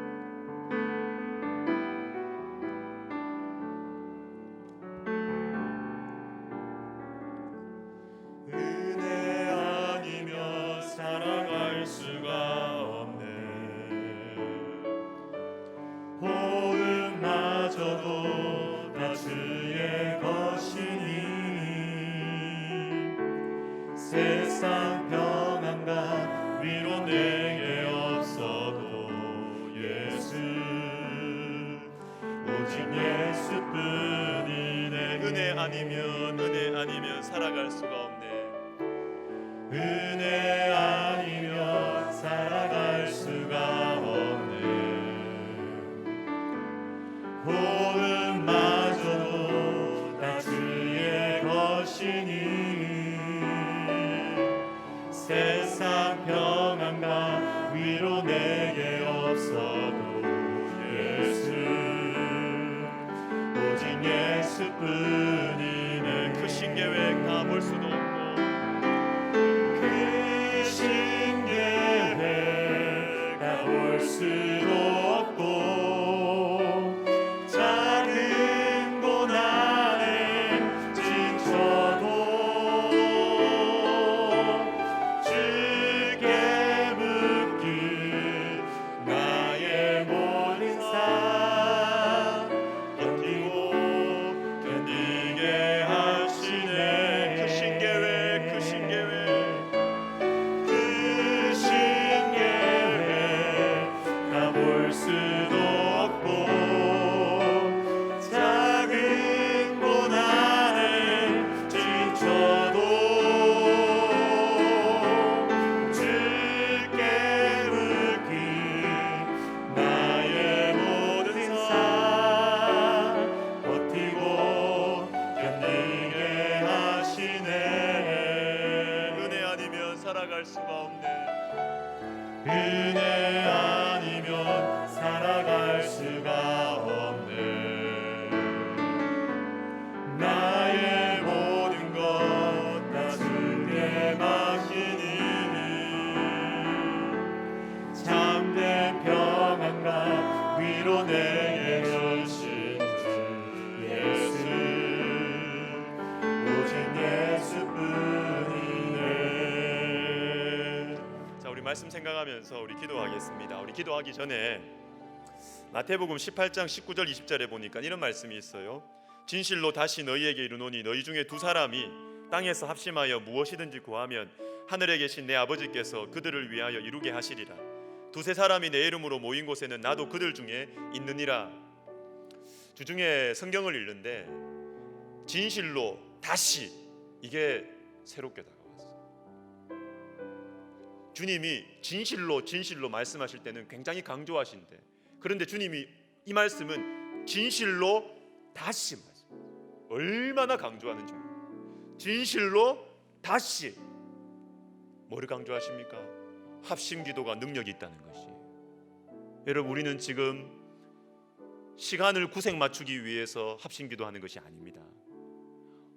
은혜 아니면 살아갈 수가 없네. 호흡마저도 다 주의 것이니. 세상 평안과 위로 내게 없어도 예수, 오직 예수뿐이네. 은혜 아니면 살아갈 수가 없네. 은혜 아니면 살아갈 수가 없네. 호흡마저도 다 주의 것이니. 세상 평안과 위로 내게 없어도 예수, 오직 예수뿐이네. 그 신계획 다 볼 수도 없고, 그 신계획 다 볼 수도 없고, 작은 고난에 은혜 아니면 살아갈 수가 없네. 나의 모든 것 다 주께 맡기니 참된 평안과 위로 내게 주신 주 예수, 오직 예수뿐이네. 자, 우리 말씀 생각하면서 우리 기도하겠습니다. 우리 기도하기 전에 마태복음 18장 19절 20절에 보니까 이런 말씀이 있어요. 진실로 다시 너희에게 이르노니 너희 중에 두 사람이 땅에서 합심하여 무엇이든지 구하면 하늘에 계신 내 아버지께서 그들을 위하여 이루게 하시리라. 두세 사람이 내 이름으로 모인 곳에는 나도 그들 중에 있느니라. 주중에 성경을 읽는데 진실로 다시, 이게 새롭게 다가왔어요. 주님이 진실로 말씀하실 때는 굉장히 강조하신데, 그런데 주님이 이 말씀은 진실로 다시 말씀. 얼마나 강조하는지. 진실로 다시. 뭐를 강조하십니까? 합심 기도가 능력이 있다는 것이. 여러분, 우리는 지금 시간을 구색 맞추기 위해서 합심 기도하는 것이 아닙니다.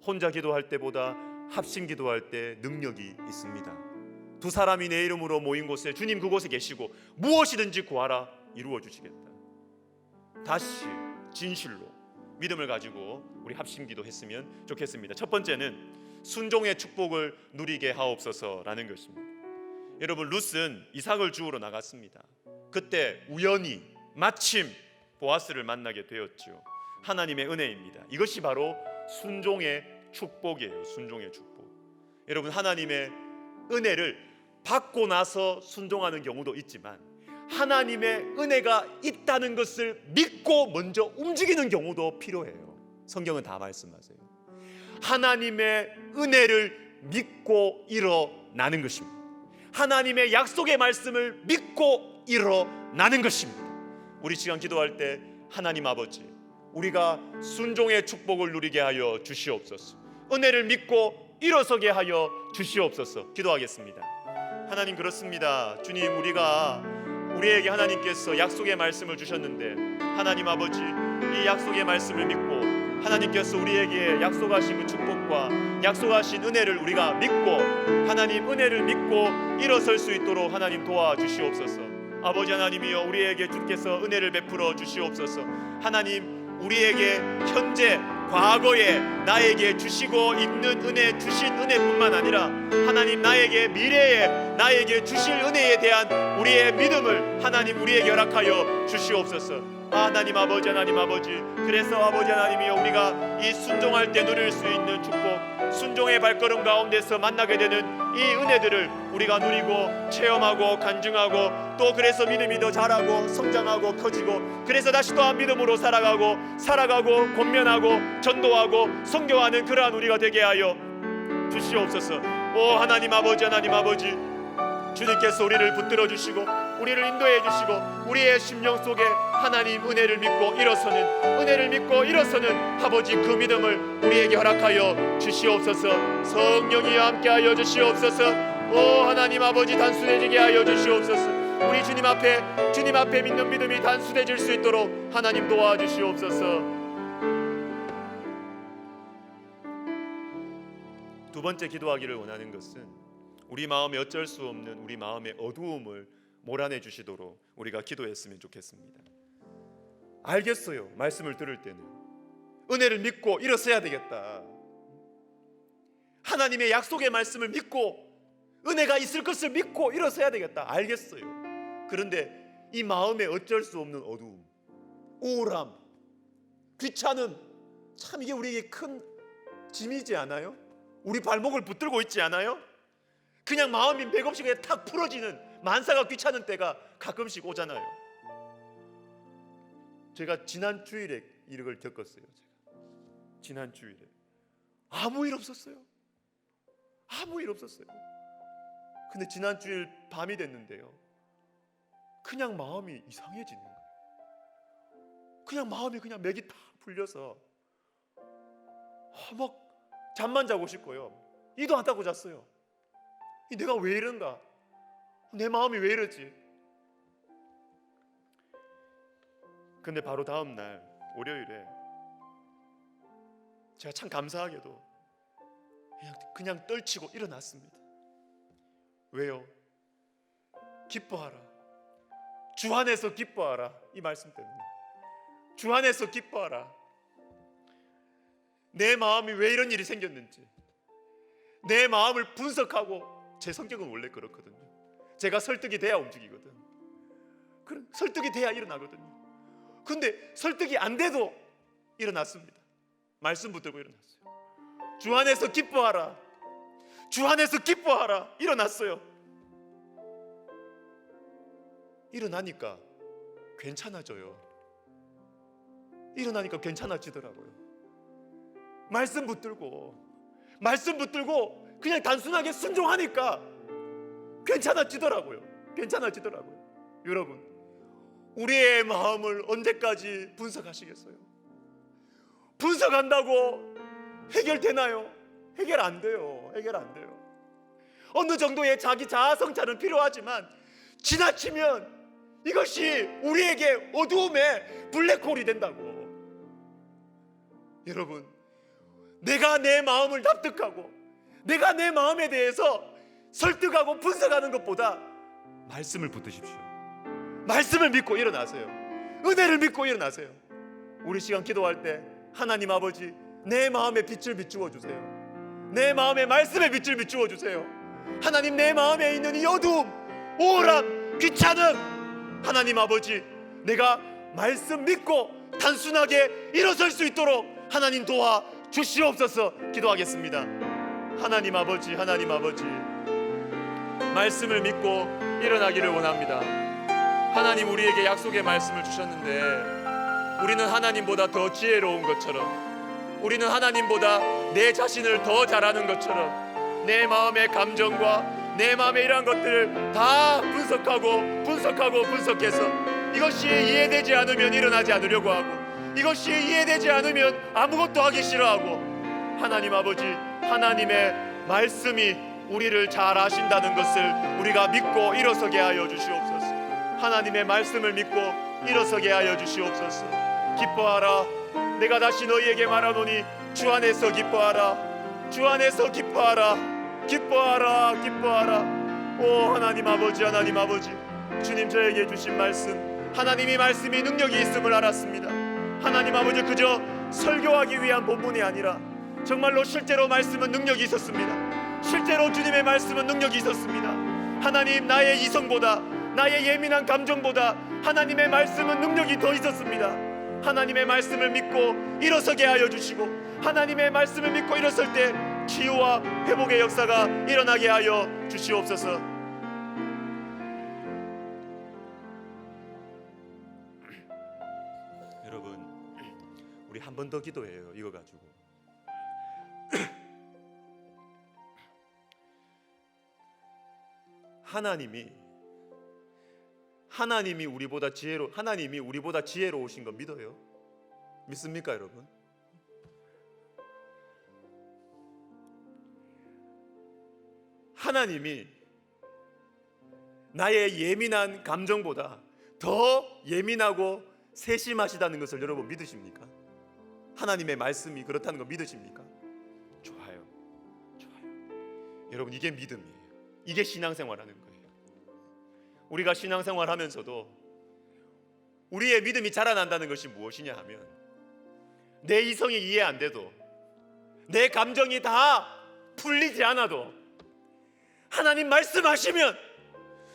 혼자 기도할 때보다 합심 기도할 때 능력이 있습니다. 두 사람이 내 이름으로 모인 곳에 주님 그곳에 계시고 무엇이든지 구하라 이루어 주시겠다. 다시 진실로 믿음을 가지고 우리 합심 기도했으면 좋겠습니다. 첫 번째는 순종의 축복을 누리게 하옵소서라는 것입니다. 여러분, 룻은 이삭을 주우러 나갔습니다. 그때 우연히 마침 보아스를 만나게 되었죠. 하나님의 은혜입니다. 이것이 바로 순종의 축복이에요. 순종의 축복. 여러분, 하나님의 은혜를 받고 나서 순종하는 경우도 있지만 하나님의 은혜가 있다는 것을 믿고 먼저 움직이는 경우도 필요해요. 성경은 다 말씀하세요. 하나님의 은혜를 믿고 일어나는 것입니다. 하나님의 약속의 말씀을 믿고 일어나는 것입니다. 우리 시간 기도할 때 하나님 아버지, 우리가 순종의 축복을 누리게 하여 주시옵소서. 은혜를 믿고 일어서게 하여 주시옵소서. 기도하겠습니다. 하나님, 그렇습니다. 주님, 우리에게 하나님께서 약속의 말씀을 주셨는데, 하나님 아버지, 이 약속의 말씀을 믿고 하나님께서 우리에게 약속하신 그 축복과 약속하신 은혜를 우리가 믿고, 하나님 은혜를 믿고 일어설 수 있도록 하나님 도와주시옵소서. 아버지 하나님이여, 우리에게 주께서 은혜를 베풀어 주시옵소서. 하나님, 우리에게 현재 과거에 나에게 주시고 있는 은혜, 주신 은혜뿐만 아니라 하나님 나에게 미래에 나에게 주실 은혜에 대한 우리의 믿음을 하나님 우리에게 허락하여 주시옵소서. 하나님 아버지, 하나님 아버지, 그래서 아버지 하나님이여, 우리가 이 순종할 때 누릴 수 있는 축복, 순종의 발걸음 가운데서 만나게 되는 이 은혜들을 우리가 누리고 체험하고 간증하고, 또 그래서 믿음이 더 자라고 성장하고 커지고, 그래서 다시 또한 믿음으로 살아가고 권면하고 전도하고 선교하는 그러한 우리가 되게 하여 주시옵소서. 오 하나님 아버지, 하나님 아버지, 주님께서 우리를 붙들어 주시고 우리를 인도해 주시고 우리의 심령 속에 하나님 은혜를 믿고 일어서는 아버지 그 믿음을 우리에게 허락하여 주시옵소서. 성령이여 함께하여 주시옵소서. 오 하나님 아버지, 단순해지게 하여 주시옵소서. 우리 주님 앞에 믿는 믿음이 단순해질 수 있도록 하나님 도와주시옵소서. 두 번째 기도하기를 원하는 것은 우리 마음에 어쩔 수 없는 우리 마음의 어두움을 몰아내 주시도록 우리가 기도했으면 좋겠습니다. 알겠어요. 말씀을 들을 때는 은혜를 믿고 일어서야 되겠다. 하나님의 약속의 말씀을 믿고 은혜가 있을 것을 믿고 일어서야 되겠다. 알겠어요. 그런데 이 마음에 어쩔 수 없는 어두움, 우울함, 귀찮음, 참 이게 우리에게 큰 짐이지 않아요? 우리 발목을 붙들고 있지 않아요? 그냥 마음이 맥없이 그냥 탁 풀어지는, 만사가 귀찮은 때가 가끔씩 오잖아요. 제가 지난 주일에 이걸 겪었어요. 지난 주일에 아무 일 없었어요. 근데 지난 주일 밤이 됐는데요, 그냥 마음이 이상해지는 거예요. 그냥 마음이 그냥 맥이 다 풀려서 막 잠만 자고 싶고요, 이도 안 닦고 잤어요. 내가 왜 이런가? 내 마음이 왜 이러지? 근데 바로 다음 날 월요일에 제가 참 감사하게도 그냥 떨치고 일어났습니다. 왜요? 기뻐하라. 주 안에서 기뻐하라. 이 말씀 때문에. 주 안에서 기뻐하라. 내 마음이 왜 이런 일이 생겼는지, 내 마음을 분석하고, 제 성격은 원래 그렇거든요. 제가 설득이 돼야 움직이거든. 설득이 돼야 일어나거든요. 근데 설득이 안 돼도 일어났습니다. 말씀 붙들고 일어났어요. 주 안에서 기뻐하라. 주 안에서 기뻐하라. 일어났어요. 일어나니까 괜찮아져요. 일어나니까 괜찮아지더라고요. 말씀 붙들고 그냥 단순하게 순종하니까 괜찮아지더라고요. 여러분, 우리의 마음을 언제까지 분석하시겠어요? 분석한다고 해결되나요? 해결 안 돼요. 어느 정도의 자기 자아 성찰은 필요하지만 지나치면 이것이 우리에게 어두움의 블랙홀이 된다고. 여러분, 내가 내 마음을 납득하고 내가 내 마음에 대해서 설득하고 분석하는 것보다 말씀을 붙드십시오. 말씀을 믿고 일어나세요. 은혜를 믿고 일어나세요. 우리 시간 기도할 때 하나님 아버지, 내 마음에 빛을 비추어 주세요. 내 마음에 말씀의 빛을 비추어 주세요. 하나님, 내 마음에 있는 이 어두움, 우울함, 귀찮음, 하나님 아버지, 내가 말씀 믿고 단순하게 일어설 수 있도록 하나님 도와 주시옵소서. 기도하겠습니다. 하나님 아버지, 말씀을 믿고 일어나기를 원합니다. 하나님, 우리에게 약속의 말씀을 주셨는데 우리는 하나님보다 더 지혜로운 것처럼, 우리는 하나님보다 내 자신을 더 잘하는 것처럼 내 마음의 감정과 내 마음의 이러한 것들을 다 분석해서 이것이 이해되지 않으면 일어나지 않으려고 하고, 이것이 이해되지 않으면 아무것도 하기 싫어하고, 하나님 아버지, 하나님의 말씀이 우리를 잘 아신다는 것을 우리가 믿고 일어서게 하여 주시옵소서. 하나님의 말씀을 믿고 일어서게 하여 주시옵소서. 기뻐하라. 내가 다시 너희에게 말하노니 주 안에서 기뻐하라. 주 안에서 기뻐하라. 오 하나님 아버지, 주님 저에게 주신 말씀, 하나님이 말씀이 능력이 있음을 알았습니다. 하나님 아버지, 그저 설교하기 위한 본문이 아니라 정말로 실제로 말씀은 능력이 있었습니다. 실제로 주님의 말씀은 능력이 있었습니다. 하나님, 나의 이성보다, 나의 예민한 감정보다 하나님의 말씀은 능력이 더 있었습니다. 하나님의 말씀을 믿고 일어서게 하여 주시고, 하나님의 말씀을 믿고 일어설 때 치유와 회복의 역사가 일어나게 하여 주시옵소서. 여러분, 우리 한 번 더 기도해요. 이거 가지고 하나님이 우리보다 지혜로우신 거 믿어요? 믿습니까, 여러분? 하나님이 나의 예민한 감정보다 더 예민하고 세심하시다는 것을 여러분 믿으십니까? 하나님의 말씀이 그렇다는 거 믿으십니까? 좋아요. 여러분, 이게 믿음이에요. 이게 신앙생활하는 거예요. 우리가 신앙생활하면서도 우리의 믿음이 자라난다는 것이 무엇이냐 하면, 내 이성이 이해 안 돼도, 내 감정이 다 풀리지 않아도 하나님 말씀하시면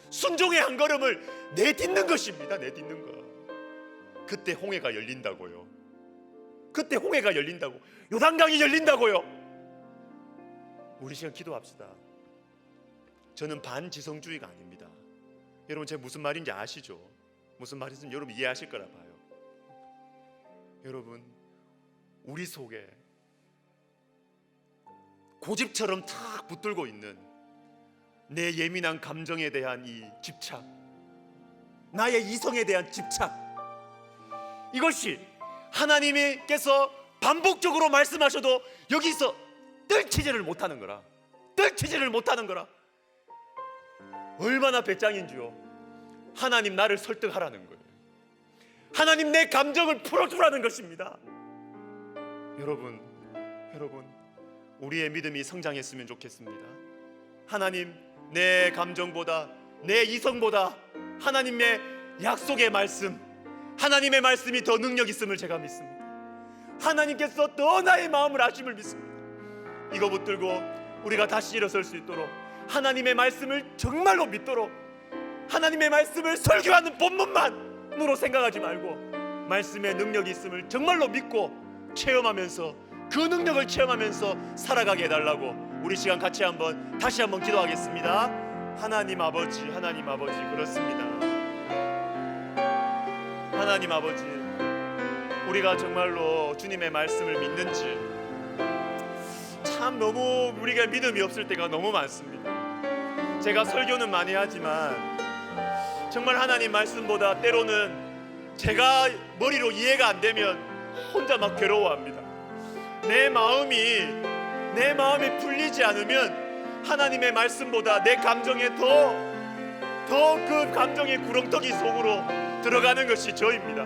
순종의 한 걸음을 내딛는 것입니다. 내딛는 거. 그때 홍해가 열린다고요. 요단강이 열린다고요. 우리 시간 기도합시다. 저는 반지성주의가 아닙니다. 여러분, 제가 무슨 말인지 아시죠? 무슨 말인지 여러분 이해하실 거라 봐요. 여러분, 우리 속에 고집처럼 탁 붙들고 있는 내 예민한 감정에 대한 이 집착, 나의 이성에 대한 집착, 이것이 하나님께서 반복적으로 말씀하셔도 여기서 떨치지를 못하는 거라. 얼마나 배짱인지요. 하나님 나를 설득하라는 거예요. 하나님 내 감정을 풀어주라는 것입니다. 여러분 우리의 믿음이 성장했으면 좋겠습니다. 하나님 내 감정보다 내 이성보다 하나님의 약속의 말씀, 하나님의 말씀이 더 능력 있음을 제가 믿습니다. 하나님께서 더 나의 마음을 아심을 믿습니다. 이거 붙들고 우리가 다시 일어설 수 있도록 하나님의 말씀을 정말로 믿도록 하나님의 말씀을 설교하는 본문만으로 생각하지 말고 말씀의 능력이 있음을 정말로 믿고 체험하면서 그 능력을 체험하면서 살아가게 해달라고 우리 시간 같이 다시 한번 기도하겠습니다. 하나님 아버지 그렇습니다. 하나님 아버지, 우리가 정말로 주님의 말씀을 믿는지 참 너무 우리가 믿음이 없을 때가 너무 많습니다. 제가 설교는 많이 하지만 정말 하나님 말씀보다 때로는 제가 머리로 이해가 안 되면 혼자 막 괴로워합니다. 내 마음이 풀리지 않으면 하나님의 말씀보다 내 감정에 더 그 감정의 구렁텅이 속으로 들어가는 것이 저입니다.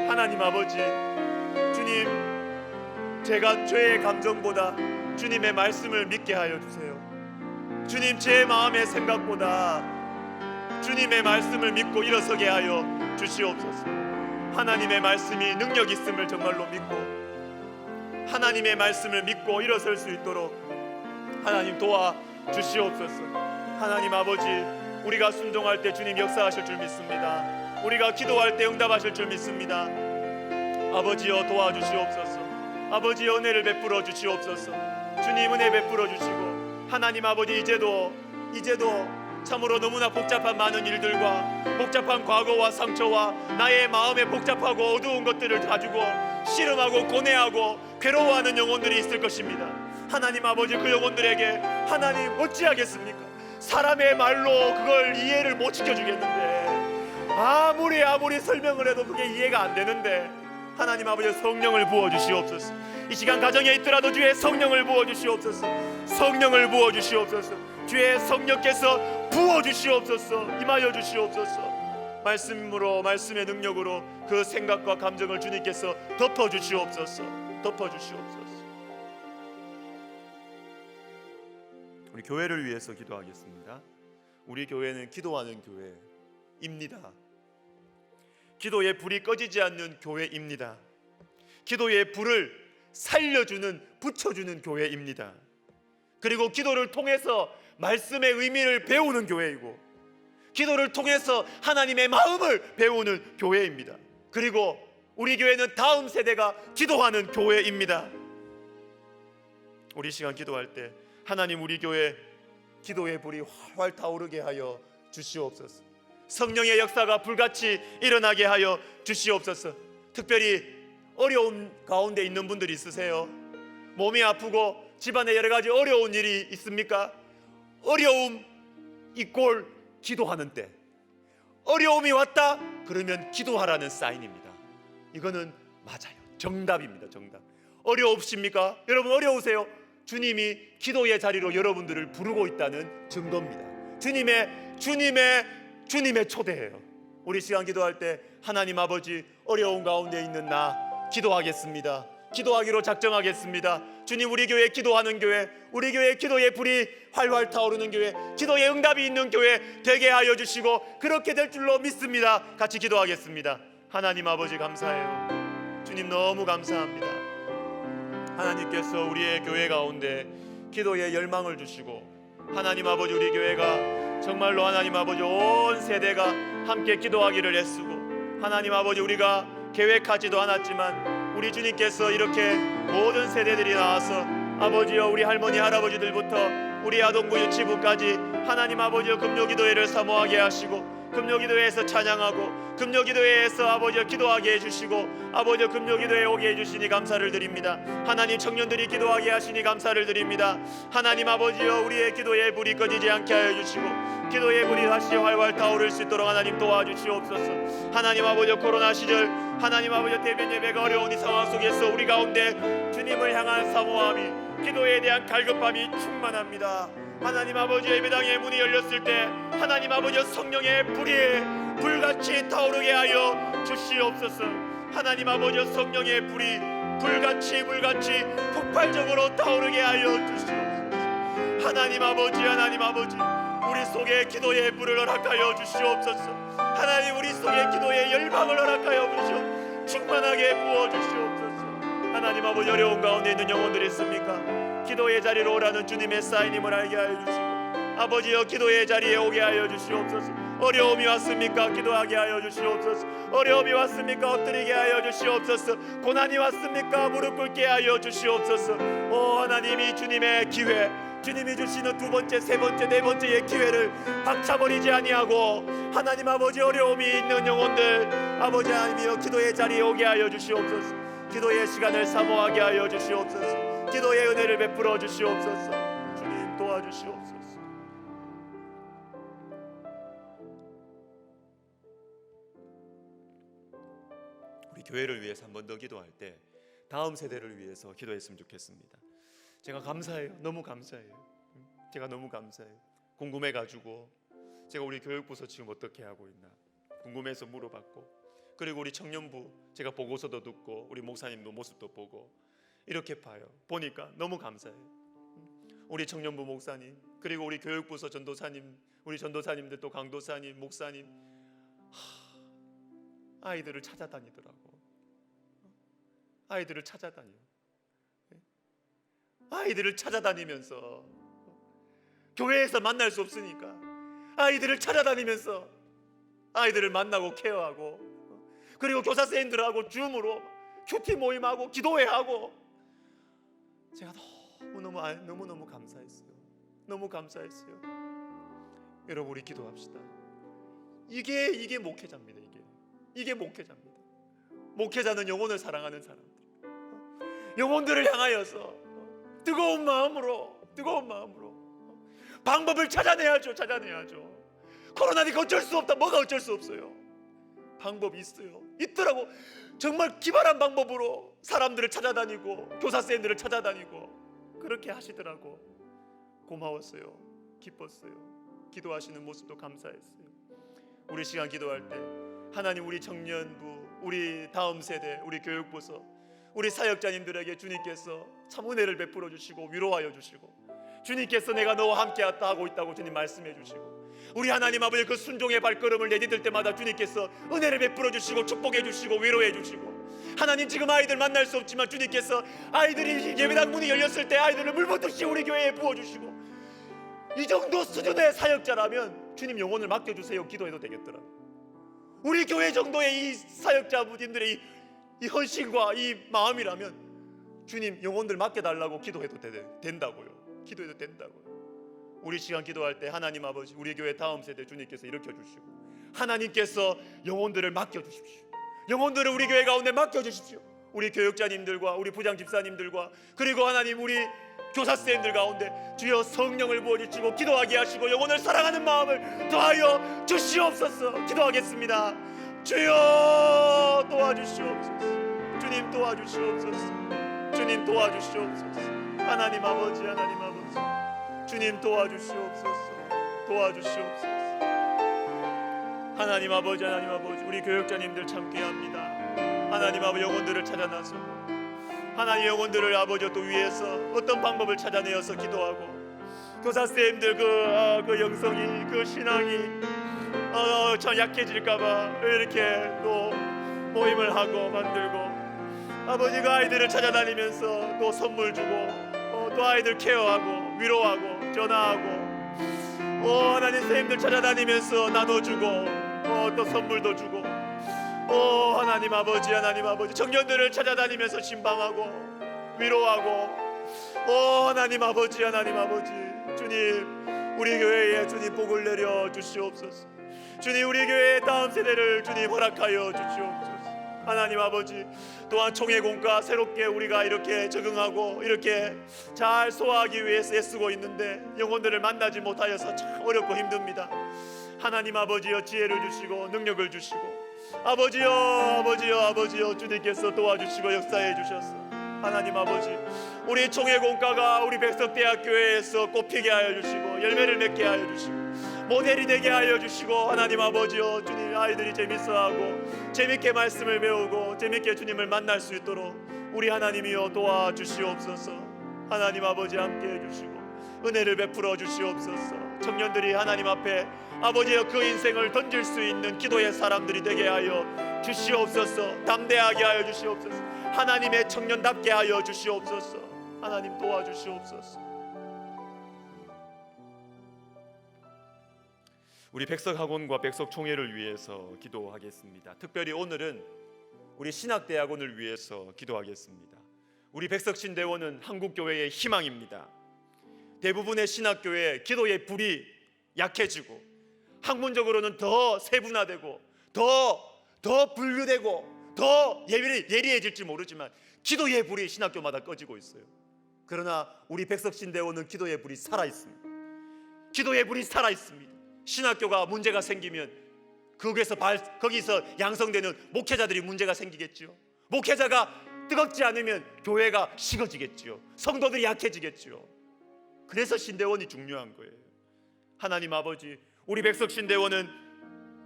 하나님 아버지, 주님, 제가 죄의 감정보다 주님의 말씀을 믿게 하여 주세요. 주님, 제 마음의 생각보다 주님의 말씀을 믿고 일어서게 하여 주시옵소서. 하나님의 말씀이 능력 있음을 정말로 믿고 하나님의 말씀을 믿고 일어설 수 있도록 하나님 도와주시옵소서. 하나님 아버지, 우리가 순종할 때 주님 역사하실 줄 믿습니다. 우리가 기도할 때 응답하실 줄 믿습니다. 아버지여 도와주시옵소서. 아버지여 은혜를 베풀어 주시옵소서. 주님 은혜 베풀어 주시고 하나님 아버지, 이제도 참으로 너무나 복잡한 많은 일들과 복잡한 과거와 상처와 나의 마음에 복잡하고 어두운 것들을 가지고 씨름하고 고뇌하고 괴로워하는 영혼들이 있을 것입니다. 하나님 아버지, 그 영혼들에게 하나님 어찌하겠습니까? 사람의 말로 그걸 이해를 못 시켜주겠는데 아무리 설명을 해도 그게 이해가 안 되는데 하나님 아버지, 성령을 부어주시옵소서. 이 시간 가정에 있더라도 주의 성령을 부어주시옵소서. 성령을 부어주시옵소서. 주의 성령께서 부어주시옵소서. 임하여 주시옵소서. 말씀으로, 말씀의 능력으로 그 생각과 감정을 주님께서 덮어주시옵소서. 덮어주시옵소서. 우리 교회를 위해서 기도하겠습니다. 우리 교회는 기도하는 교회입니다. 기도의 불이 꺼지지 않는 교회입니다. 기도의 불을 살려주는, 붙여주는 교회입니다. 그리고 기도를 통해서 말씀의 의미를 배우는 교회이고 기도를 통해서 하나님의 마음을 배우는 교회입니다. 그리고 우리 교회는 다음 세대가 기도하는 교회입니다. 우리 시간 기도할 때 하나님, 우리 교회 기도의 불이 활활 타오르게 하여 주시옵소서. 성령의 역사가 불같이 일어나게 하여 주시옵소서. 특별히 어려움 가운데 있는 분들이 있으세요. 몸이 아프고 집안에 여러 가지 어려운 일이 있습니까? 어려움 이꼴 기도하는 때, 어려움이 왔다 그러면 기도하라는 사인입니다. 이거는 맞아요. 정답입니다. 정답. 어려우십니까? 여러분 어려우세요? 주님이 기도의 자리로 여러분들을 부르고 있다는 증거입니다. 주님의 초대예요. 우리 시간 기도할 때 하나님 아버지, 어려운 가운데 있는 나 기도하겠습니다. 기도하기로 작정하겠습니다. 주님, 우리 교회 기도하는 교회, 우리 교회 기도의 불이 활활 타오르는 교회, 기도의 응답이 있는 교회 되게 하여 주시고 그렇게 될 줄로 믿습니다. 같이 기도하겠습니다. 하나님 아버지 감사해요. 주님 너무 감사합니다. 하나님께서 우리의 교회 가운데 기도의 열망을 주시고 하나님 아버지, 우리 교회가 정말로 하나님 아버지 온 세대가 함께 기도하기를 애쓰고 하나님 아버지, 우리가 계획하지도 않았지만 우리 주님께서 이렇게 모든 세대들이 나와서 아버지여, 우리 할머니 할아버지들부터 우리 아동부 유치부까지 하나님 아버지여 금요기도회를 사모하게 하시고 금요기도회에서 찬양하고 금요기도회에서 아버지여 기도하게 해주시고 아버지여 금요기도회에 오게 해주시니 감사를 드립니다. 하나님, 청년들이 기도하게 하시니 감사를 드립니다. 하나님 아버지여, 우리의 기도의 불이 꺼지지 않게 하여 주시고 기도의 불이 다시 활활 타오를 수 있도록 하나님 도와주시옵소서. 하나님 아버지여, 코로나 시절 하나님 아버지여 대면 예배가 어려운 이 상황 속에서 우리 가운데 주님을 향한 사모함이, 기도에 대한 갈급함이 충만합니다. 하나님 아버지, 예배당의 문이 열렸을 때 하나님 아버지 성령의 불이 불같이 타오르게 하여 주시옵소서. 하나님 아버지, 성령의 불이 불같이 폭발적으로 타오르게 하여 주시옵소서. 하나님 아버지, 우리 속에 기도의 불을 허락하여 주시옵소서. 하나님, 우리 속에 기도의 열방을 허락하여 주시옵소서. 충만하게 부어주시옵소서. 하나님 아버지, 어려운 가운데 있는 영혼들이 있습니까? 기도의 자리로 오라는 주님의 사인임을 알게 하여 주시고, 아버지여, 기도의 자리에 오게 하여 주시옵소서. 어려움이 왔습니까? 기도하게 하여 주시옵소서. 어려움이 왔습니까? 엎드리게 하여 주시옵소서. 고난이 왔습니까? 무릎 꿇게 하여 주시옵소서. 오 하나님이 주님의 기회, 주님이 주시는 두 번째, 세 번째, 네 번째의 기회를 박차버리지 아니하고, 하나님 아버지, 어려움이 있는 영혼들 아버지 하나님이여, 기도의 자리에 오게 하여 주시옵소서. 기도의 시간을 사모하게 하여 주시옵소서. 기도의 은혜를 베풀어 주시옵소서. 주님 도와주시옵소서. 우리 교회를 위해서 한 번 더 기도할 때 다음 세대를 위해서 기도했으면 좋겠습니다. 제가 감사해요. 너무 감사해요. 제가 너무 감사해요. 궁금해가지고 제가 우리 교육부서 지금 어떻게 하고 있나 궁금해서 물어봤고, 그리고 우리 청년부 제가 보고서도 듣고 우리 목사님도 모습도 보고 이렇게 봐요. 보니까 너무 감사해요. 우리 청년부 목사님, 그리고 우리 교육부서 전도사님, 우리 전도사님들, 또 강도사님, 목사님, 아이들을 찾아다니더라고. 아이들을 찾아다녀. 아이들을 찾아다니면서, 교회에서 만날 수 없으니까 아이들을 찾아다니면서 아이들을 만나고 케어하고, 그리고 교사 선생님들하고 줌으로 큐티 모임하고 기도회하고, 제가 너무너무 감사했어요. 너무 감사했어요. 여러분, 우리 기도합시다. 이게 목회자입니다. 이게 목회자입니다. 목회자는 영혼을 사랑하는 사람들, 영혼들을 향하여서 뜨거운 마음으로 방법을 찾아내야죠. 코로나니까 어쩔 수 없다. 뭐가 어쩔 수 없어요? 방법이 있더라고. 정말 기발한 방법으로 사람들을 찾아다니고 교사 선생님들을 찾아다니고 그렇게 하시더라고. 고마웠어요. 기뻤어요. 기도하시는 모습도 감사했어요. 우리 시간 기도할 때 하나님, 우리 청년부, 우리 다음 세대, 우리 교육부서, 우리 사역자님들에게 주님께서 참 은혜를 베풀어 주시고 위로하여 주시고, 주님께서 내가 너와 함께 하고 있다고 주님 말씀해 주시고, 우리 하나님 아버지, 그 순종의 발걸음을 내디딜 때마다 주님께서 은혜를 베풀어 주시고 축복해 주시고 위로해 주시고, 하나님, 지금 아이들 만날 수 없지만 주님께서 아이들이 예배당 문이 열렸을 때 아이들을 물붓듯이 우리 교회에 부어주시고, 이 정도 수준의 사역자라면 주님 영혼을 맡겨주세요 기도해도 되겠더라. 우리 교회 정도의 이 사역자분들의 이 헌신과 이 마음이라면 주님 영혼들 맡겨달라고 기도해도 된다고요. 기도해도 된다고요. 우리 시간 기도할 때 하나님 아버지, 우리 교회 다음 세대 주님께서 일으켜주시고, 하나님께서 영혼들을 맡겨주십시오. 영혼들을 우리 교회 가운데 맡겨주십시오. 우리 교육자님들과 우리 부장 집사님들과, 그리고 하나님 우리 교사 선생님들 가운데 주여 성령을 부어주시고 기도하게 하시고 영혼을 사랑하는 마음을 더하여 주시옵소서. 기도하겠습니다. 주여 도와주시옵소서. 주님 도와주시옵소서. 주님 도와주시옵소서. 하나님 아버지, 주님 도와주시옵소서. 하나님 아버지, 우리 교육자님들 참 귀합니다. 하나님 아버지, 영혼들을 찾아 나서고, 하나님 영혼들을 아버지 또 위해서 어떤 방법을 찾아내어서 기도하고, 교사 선생님들 그 영성이, 그 신앙이 참 약해질까봐 이렇게 또 모임을 하고 만들고, 아버지가 아이들을 찾아다니면서 또 선물 주고, 또 아이들 케어하고 위로하고 전화하고, 하나님 선생님들 찾아다니면서 나눠주고, 또 선물도 주고, 하나님 아버지, 청년들을 찾아다니면서 신방하고 위로하고, 하나님 아버지, 주님 우리 교회에 주님 복을 내려 주시옵소서. 주님 우리 교회의 다음 세대를 주님 허락하여 주시옵소서. 하나님 아버지, 또한 총회공과 새롭게 우리가 이렇게 적응하고 이렇게 잘 소화하기 위해서 애쓰고 있는데 영혼들을 만나지 못하여서 참 어렵고 힘듭니다. 하나님 아버지여, 지혜를 주시고 능력을 주시고, 아버지여 주님께서 도와주시고 역사해 주셔서, 하나님 아버지, 우리 총회공과가 우리 백석대학교회에서 꽃피게 하여 주시고 열매를 맺게 하여 주시고, 모델이 되게 하여 주시고, 하나님 아버지여, 주님 아이들이 재밌어하고 재밌게 말씀을 배우고 재밌게 주님을 만날 수 있도록 우리 하나님이여 도와주시옵소서. 하나님 아버지 함께해 주시고 은혜를 베풀어 주시옵소서. 청년들이 하나님 앞에 아버지여 그 인생을 던질 수 있는 기도의 사람들이 되게 하여 주시옵소서. 담대하게 하여 주시옵소서. 하나님의 청년답게 하여 주시옵소서. 하나님 도와주시옵소서. 우리 백석학원과 백석총회를 위해서 기도하겠습니다. 특별히 오늘은 우리 신학대학원을 위해서 기도하겠습니다. 우리 백석신대원은 한국교회의 희망입니다. 대부분의 신학교회 기도의 불이 약해지고 학문적으로는 더 세분화되고 더 분류되고 더 예리해질지 모르지만 기도의 불이 신학교마다 꺼지고 있어요. 그러나 우리 백석신대원은 기도의 불이 살아있습니다. 기도의 불이 살아있습니다. 신학교가 문제가 생기면 거기서 양성되는 목회자들이 문제가 생기겠죠. 목회자가 뜨겁지 않으면 교회가 식어지겠죠. 성도들이 약해지겠죠. 그래서 신대원이 중요한 거예요. 하나님 아버지, 우리 백석신대원은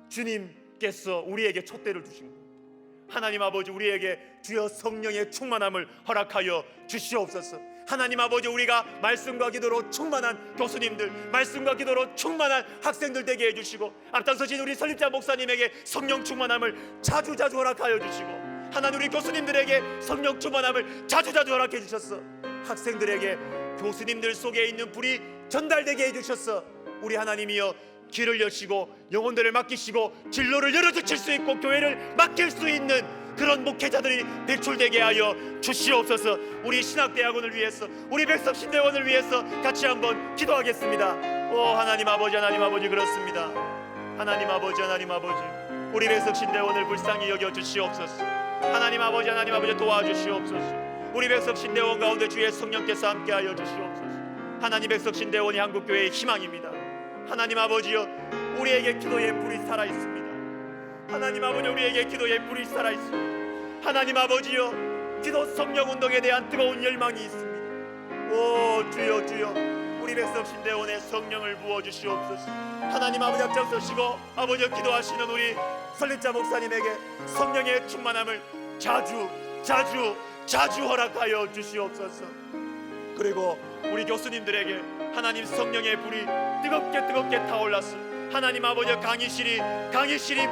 주님께서 우리에게 촛대를 주신 겁니다. 하나님 아버지, 우리에게 주여 성령의 충만함을 허락하여 주시옵소서. 하나님 아버지, 우리가 말씀과 기도로 충만한 교수님들, 말씀과 기도로 충만한 학생들 되게 해주시고, 앞장서신 우리 설립자 목사님에게 성령 충만함을 자주 허락하여 주시고, 하나님 우리 교수님들에게 성령 충만함을 자주 허락해 주셨어. 학생들에게 교수님들 속에 있는 불이 전달되게 해주셨어. 우리 하나님이여, 길을 여시고 영혼들을 맡기시고 진로를 열어주실 수 있고 교회를 맡길 수 있는 그런 목회자들이 배출되게 하여 주시옵소서. 우리 신학대학원을 위해서, 우리 백석신대원을 위해서 같이 한번 기도하겠습니다. 오 하나님 아버지, 하나님 아버지, 그렇습니다. 하나님 아버지, 하나님 아버지, 우리 백석신대원을 불쌍히 여겨 주시옵소서. 하나님 아버지, 하나님 아버지, 도와주시옵소서. 우리 백석신대원 가운데 주의 성령께서 함께하여 주시옵소서. 하나님, 백석신대원이 한국교회의 희망입니다. 하나님 아버지여, 우리에게 기도의 불이 살아있습니다. 하나님 아버지, 우리에게 기도의 불이 살아있습니다. 하나님 아버지여, 기도 성령운동에 대한 뜨거운 열망이 있습니다. 오 주여, 주여, 우리 백석신대원에 성령을 부어주시옵소서. 하나님 아버지, 앞장서시고 아버지여 기도하시는 우리 설립자 목사님에게 성령의 충만함을 자주 허락하여 주시옵소서. 그리고 우리 교수님들에게 하나님 성령의 불이 뜨겁게 타올라서 하나님 아버지여 강의실이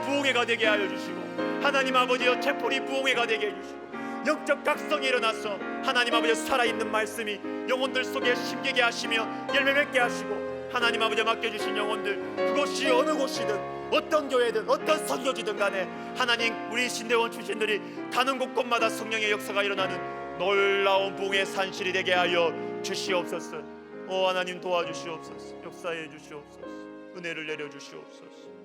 부흥회가 되게 하여 주시고, 하나님 아버지여 체포리 부흥회가 되게 해주시고, 영적 각성이 일어나서 하나님 아버지 살아있는 말씀이 영혼들 속에 심기게 하시며 열매 맺게 하시고, 하나님 아버지 맡겨주신 영혼들, 그곳이 어느 곳이든 어떤 교회든 어떤 선교지든 간에 하나님 우리 신대원 출신들이 가는 곳곳마다 성령의 역사가 일어나는 놀라운 부흥의 산실이 되게 하여 주시옵소서. 오 하나님 도와주시옵소서. 역사해 주시옵소서. 은혜를 내려 주시옵소서.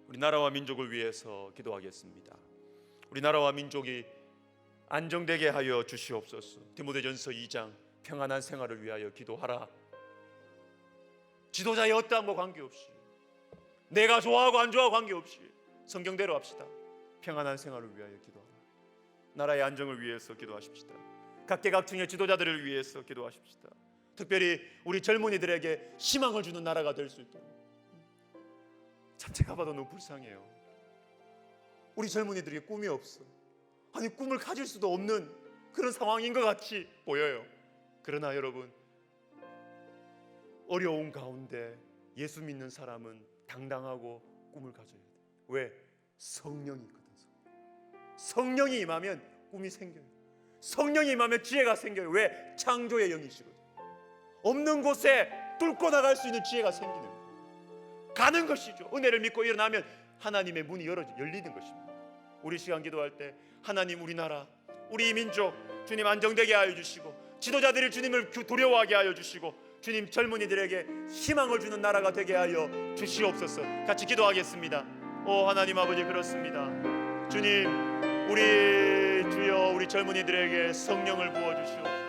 우리 나라와 민족을 위해서 기도하겠습니다. 우리 나라와 민족이 안정되게 하여 주시옵소서. 디모데전서 2장 평안한 생활을 위하여 기도하라. 지도자의 어떠함과 관계없이, 내가 좋아하고 안 좋아하고 관계없이 성경대로 합시다. 평안한 생활을 위하여 기도하라. 나라의 안정을 위해서 기도하십시다. 각계각층의 지도자들을 위해서 기도하십시다. 특별히 우리 젊은이들에게 희망을 주는 나라가 될 수 있도록. 참 제가 봐도 너무 불쌍해요. 우리 젊은이들에게 꿈이 없어. 아니 꿈을 가질 수도 없는 그런 상황인 것 같이 보여요. 그러나 여러분, 어려운 가운데 예수 믿는 사람은 당당하고 꿈을 가져야 돼. 왜? 성령이 있거든. 성령이 임하면 꿈이 생겨요. 성령이 임하면 지혜가 생겨요. 왜? 창조의 영이시거든. 없는 곳에 뚫고 나갈 수 있는 지혜가 생기는 거예요. 가는 것이죠. 은혜를 믿고 일어나면 하나님의 문이 열리는 것입니다. 우리 시간 기도할 때 하나님, 우리나라, 우리 민족 주님 안정되게 하여 주시고, 지도자들이 주님을 두려워하게 하여 주시고, 주님 젊은이들에게 희망을 주는 나라가 되게 하여 주시옵소서. 같이 기도하겠습니다. 오 하나님 아버지, 그렇습니다. 주님, 우리 주여, 우리 젊은이들에게 성령을 부어주시옵소서.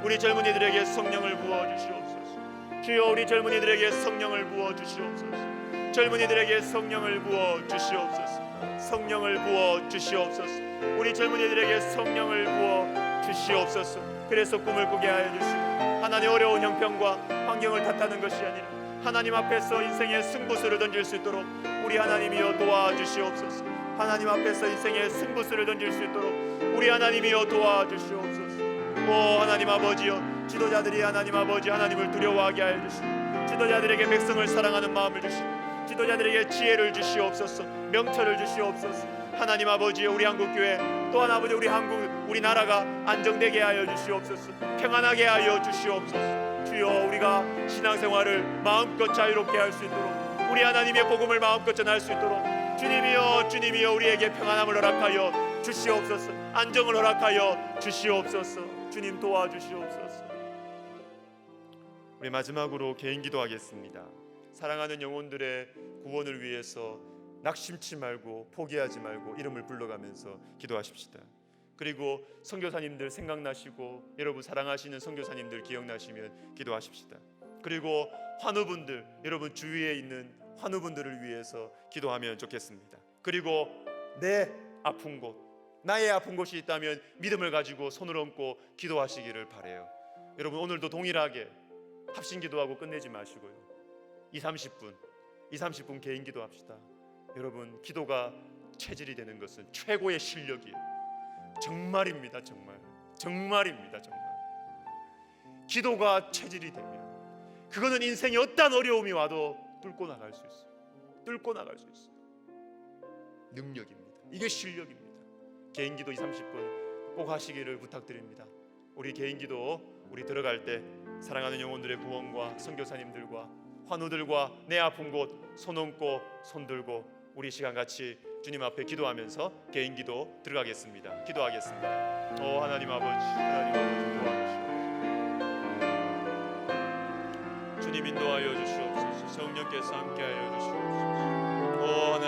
우리 젊은이들에게 성령을 부어주시옵소서. 주여, 우리 젊은이들에게 성령을 부어주시옵소서. 젊은이들에게 성령을 부어주시옵소서. 성령을 부어주시옵소서. 우리 젊은이들에게 성령을 부어주시옵소서. 그래서 꿈을 꾸게 하여 주시고, 하나님 어려운 형편과 환경을 탓하는 것이 아니라 하나님 앞에서 인생의 승부수를 던질 수 있도록 우리 하나님이여 도와주시옵소서. 하나님 앞에서 인생의 승부수를 던질 수 있도록 우리 하나님이여 도와주시옵소서. 오 하나님 아버지여, 지도자들이 하나님 아버지 하나님을 두려워하게 하여 주시고, 지도자들에게 백성을 사랑하는 마음을 주시고, 지도자들에게 지혜를 주시옵소서. 명철을 주시옵소서. 하나님 아버지여, 우리 한국교회 또한 아버지 우리 한국 우리나라가 안정되게 하여 주시옵소서. 평안하게 하여 주시옵소서. 주여, 우리가 신앙생활을 마음껏 자유롭게 할 수 있도록, 우리 하나님의 복음을 마음껏 전할 수 있도록 주님이여, 주님이여 우리에게 평안함을 허락하여 주시옵소서. 안정을 허락하여 주시옵소서. 주님 도와주시옵소서. 우리 마지막으로 개인 기도하겠습니다. 사랑하는 영혼들의 구원을 위해서 낙심치 말고 포기하지 말고 이름을 불러가면서 기도하십시다. 그리고 선교사님들 생각나시고 여러분 사랑하시는 선교사님들 기억나시면 기도하십시다. 그리고 환우분들, 여러분 주위에 있는 환우분들을 위해서 기도하면 좋겠습니다. 그리고 내 아픈 곳, 나의 아픈 곳이 있다면 믿음을 가지고 손을 얹고 기도하시기를 바라요. 여러분 오늘도 동일하게 합심 기도하고 끝내지 마시고요, 20-30분 개인 기도합시다. 여러분 기도가 체질이 되는 것은 최고의 실력이에요. 정말입니다. 정말입니다. 기도가 체질이 되면 그거는 인생에 어떠한 어려움이 와도 뚫고 나갈 수 있어요. 능력입니다. 이게 실력입니다. 개인 기도 20-30분 꼭 하시기를 부탁드립니다. 우리 개인 기도 우리 들어갈 때 사랑하는 영혼들의 구원과 선교사님들과 환우들과 내 아픈 곳 손 얹고 손 들고 우리 시간 같이 주님 앞에 기도하면서 개인 기도 들어가겠습니다. 기도하겠습니다. 오 하나님 아버지, 도와주시옵소서. 주님 인도하여 주시옵소서. 성령께서 함께하여 주시옵소서. 오 하나님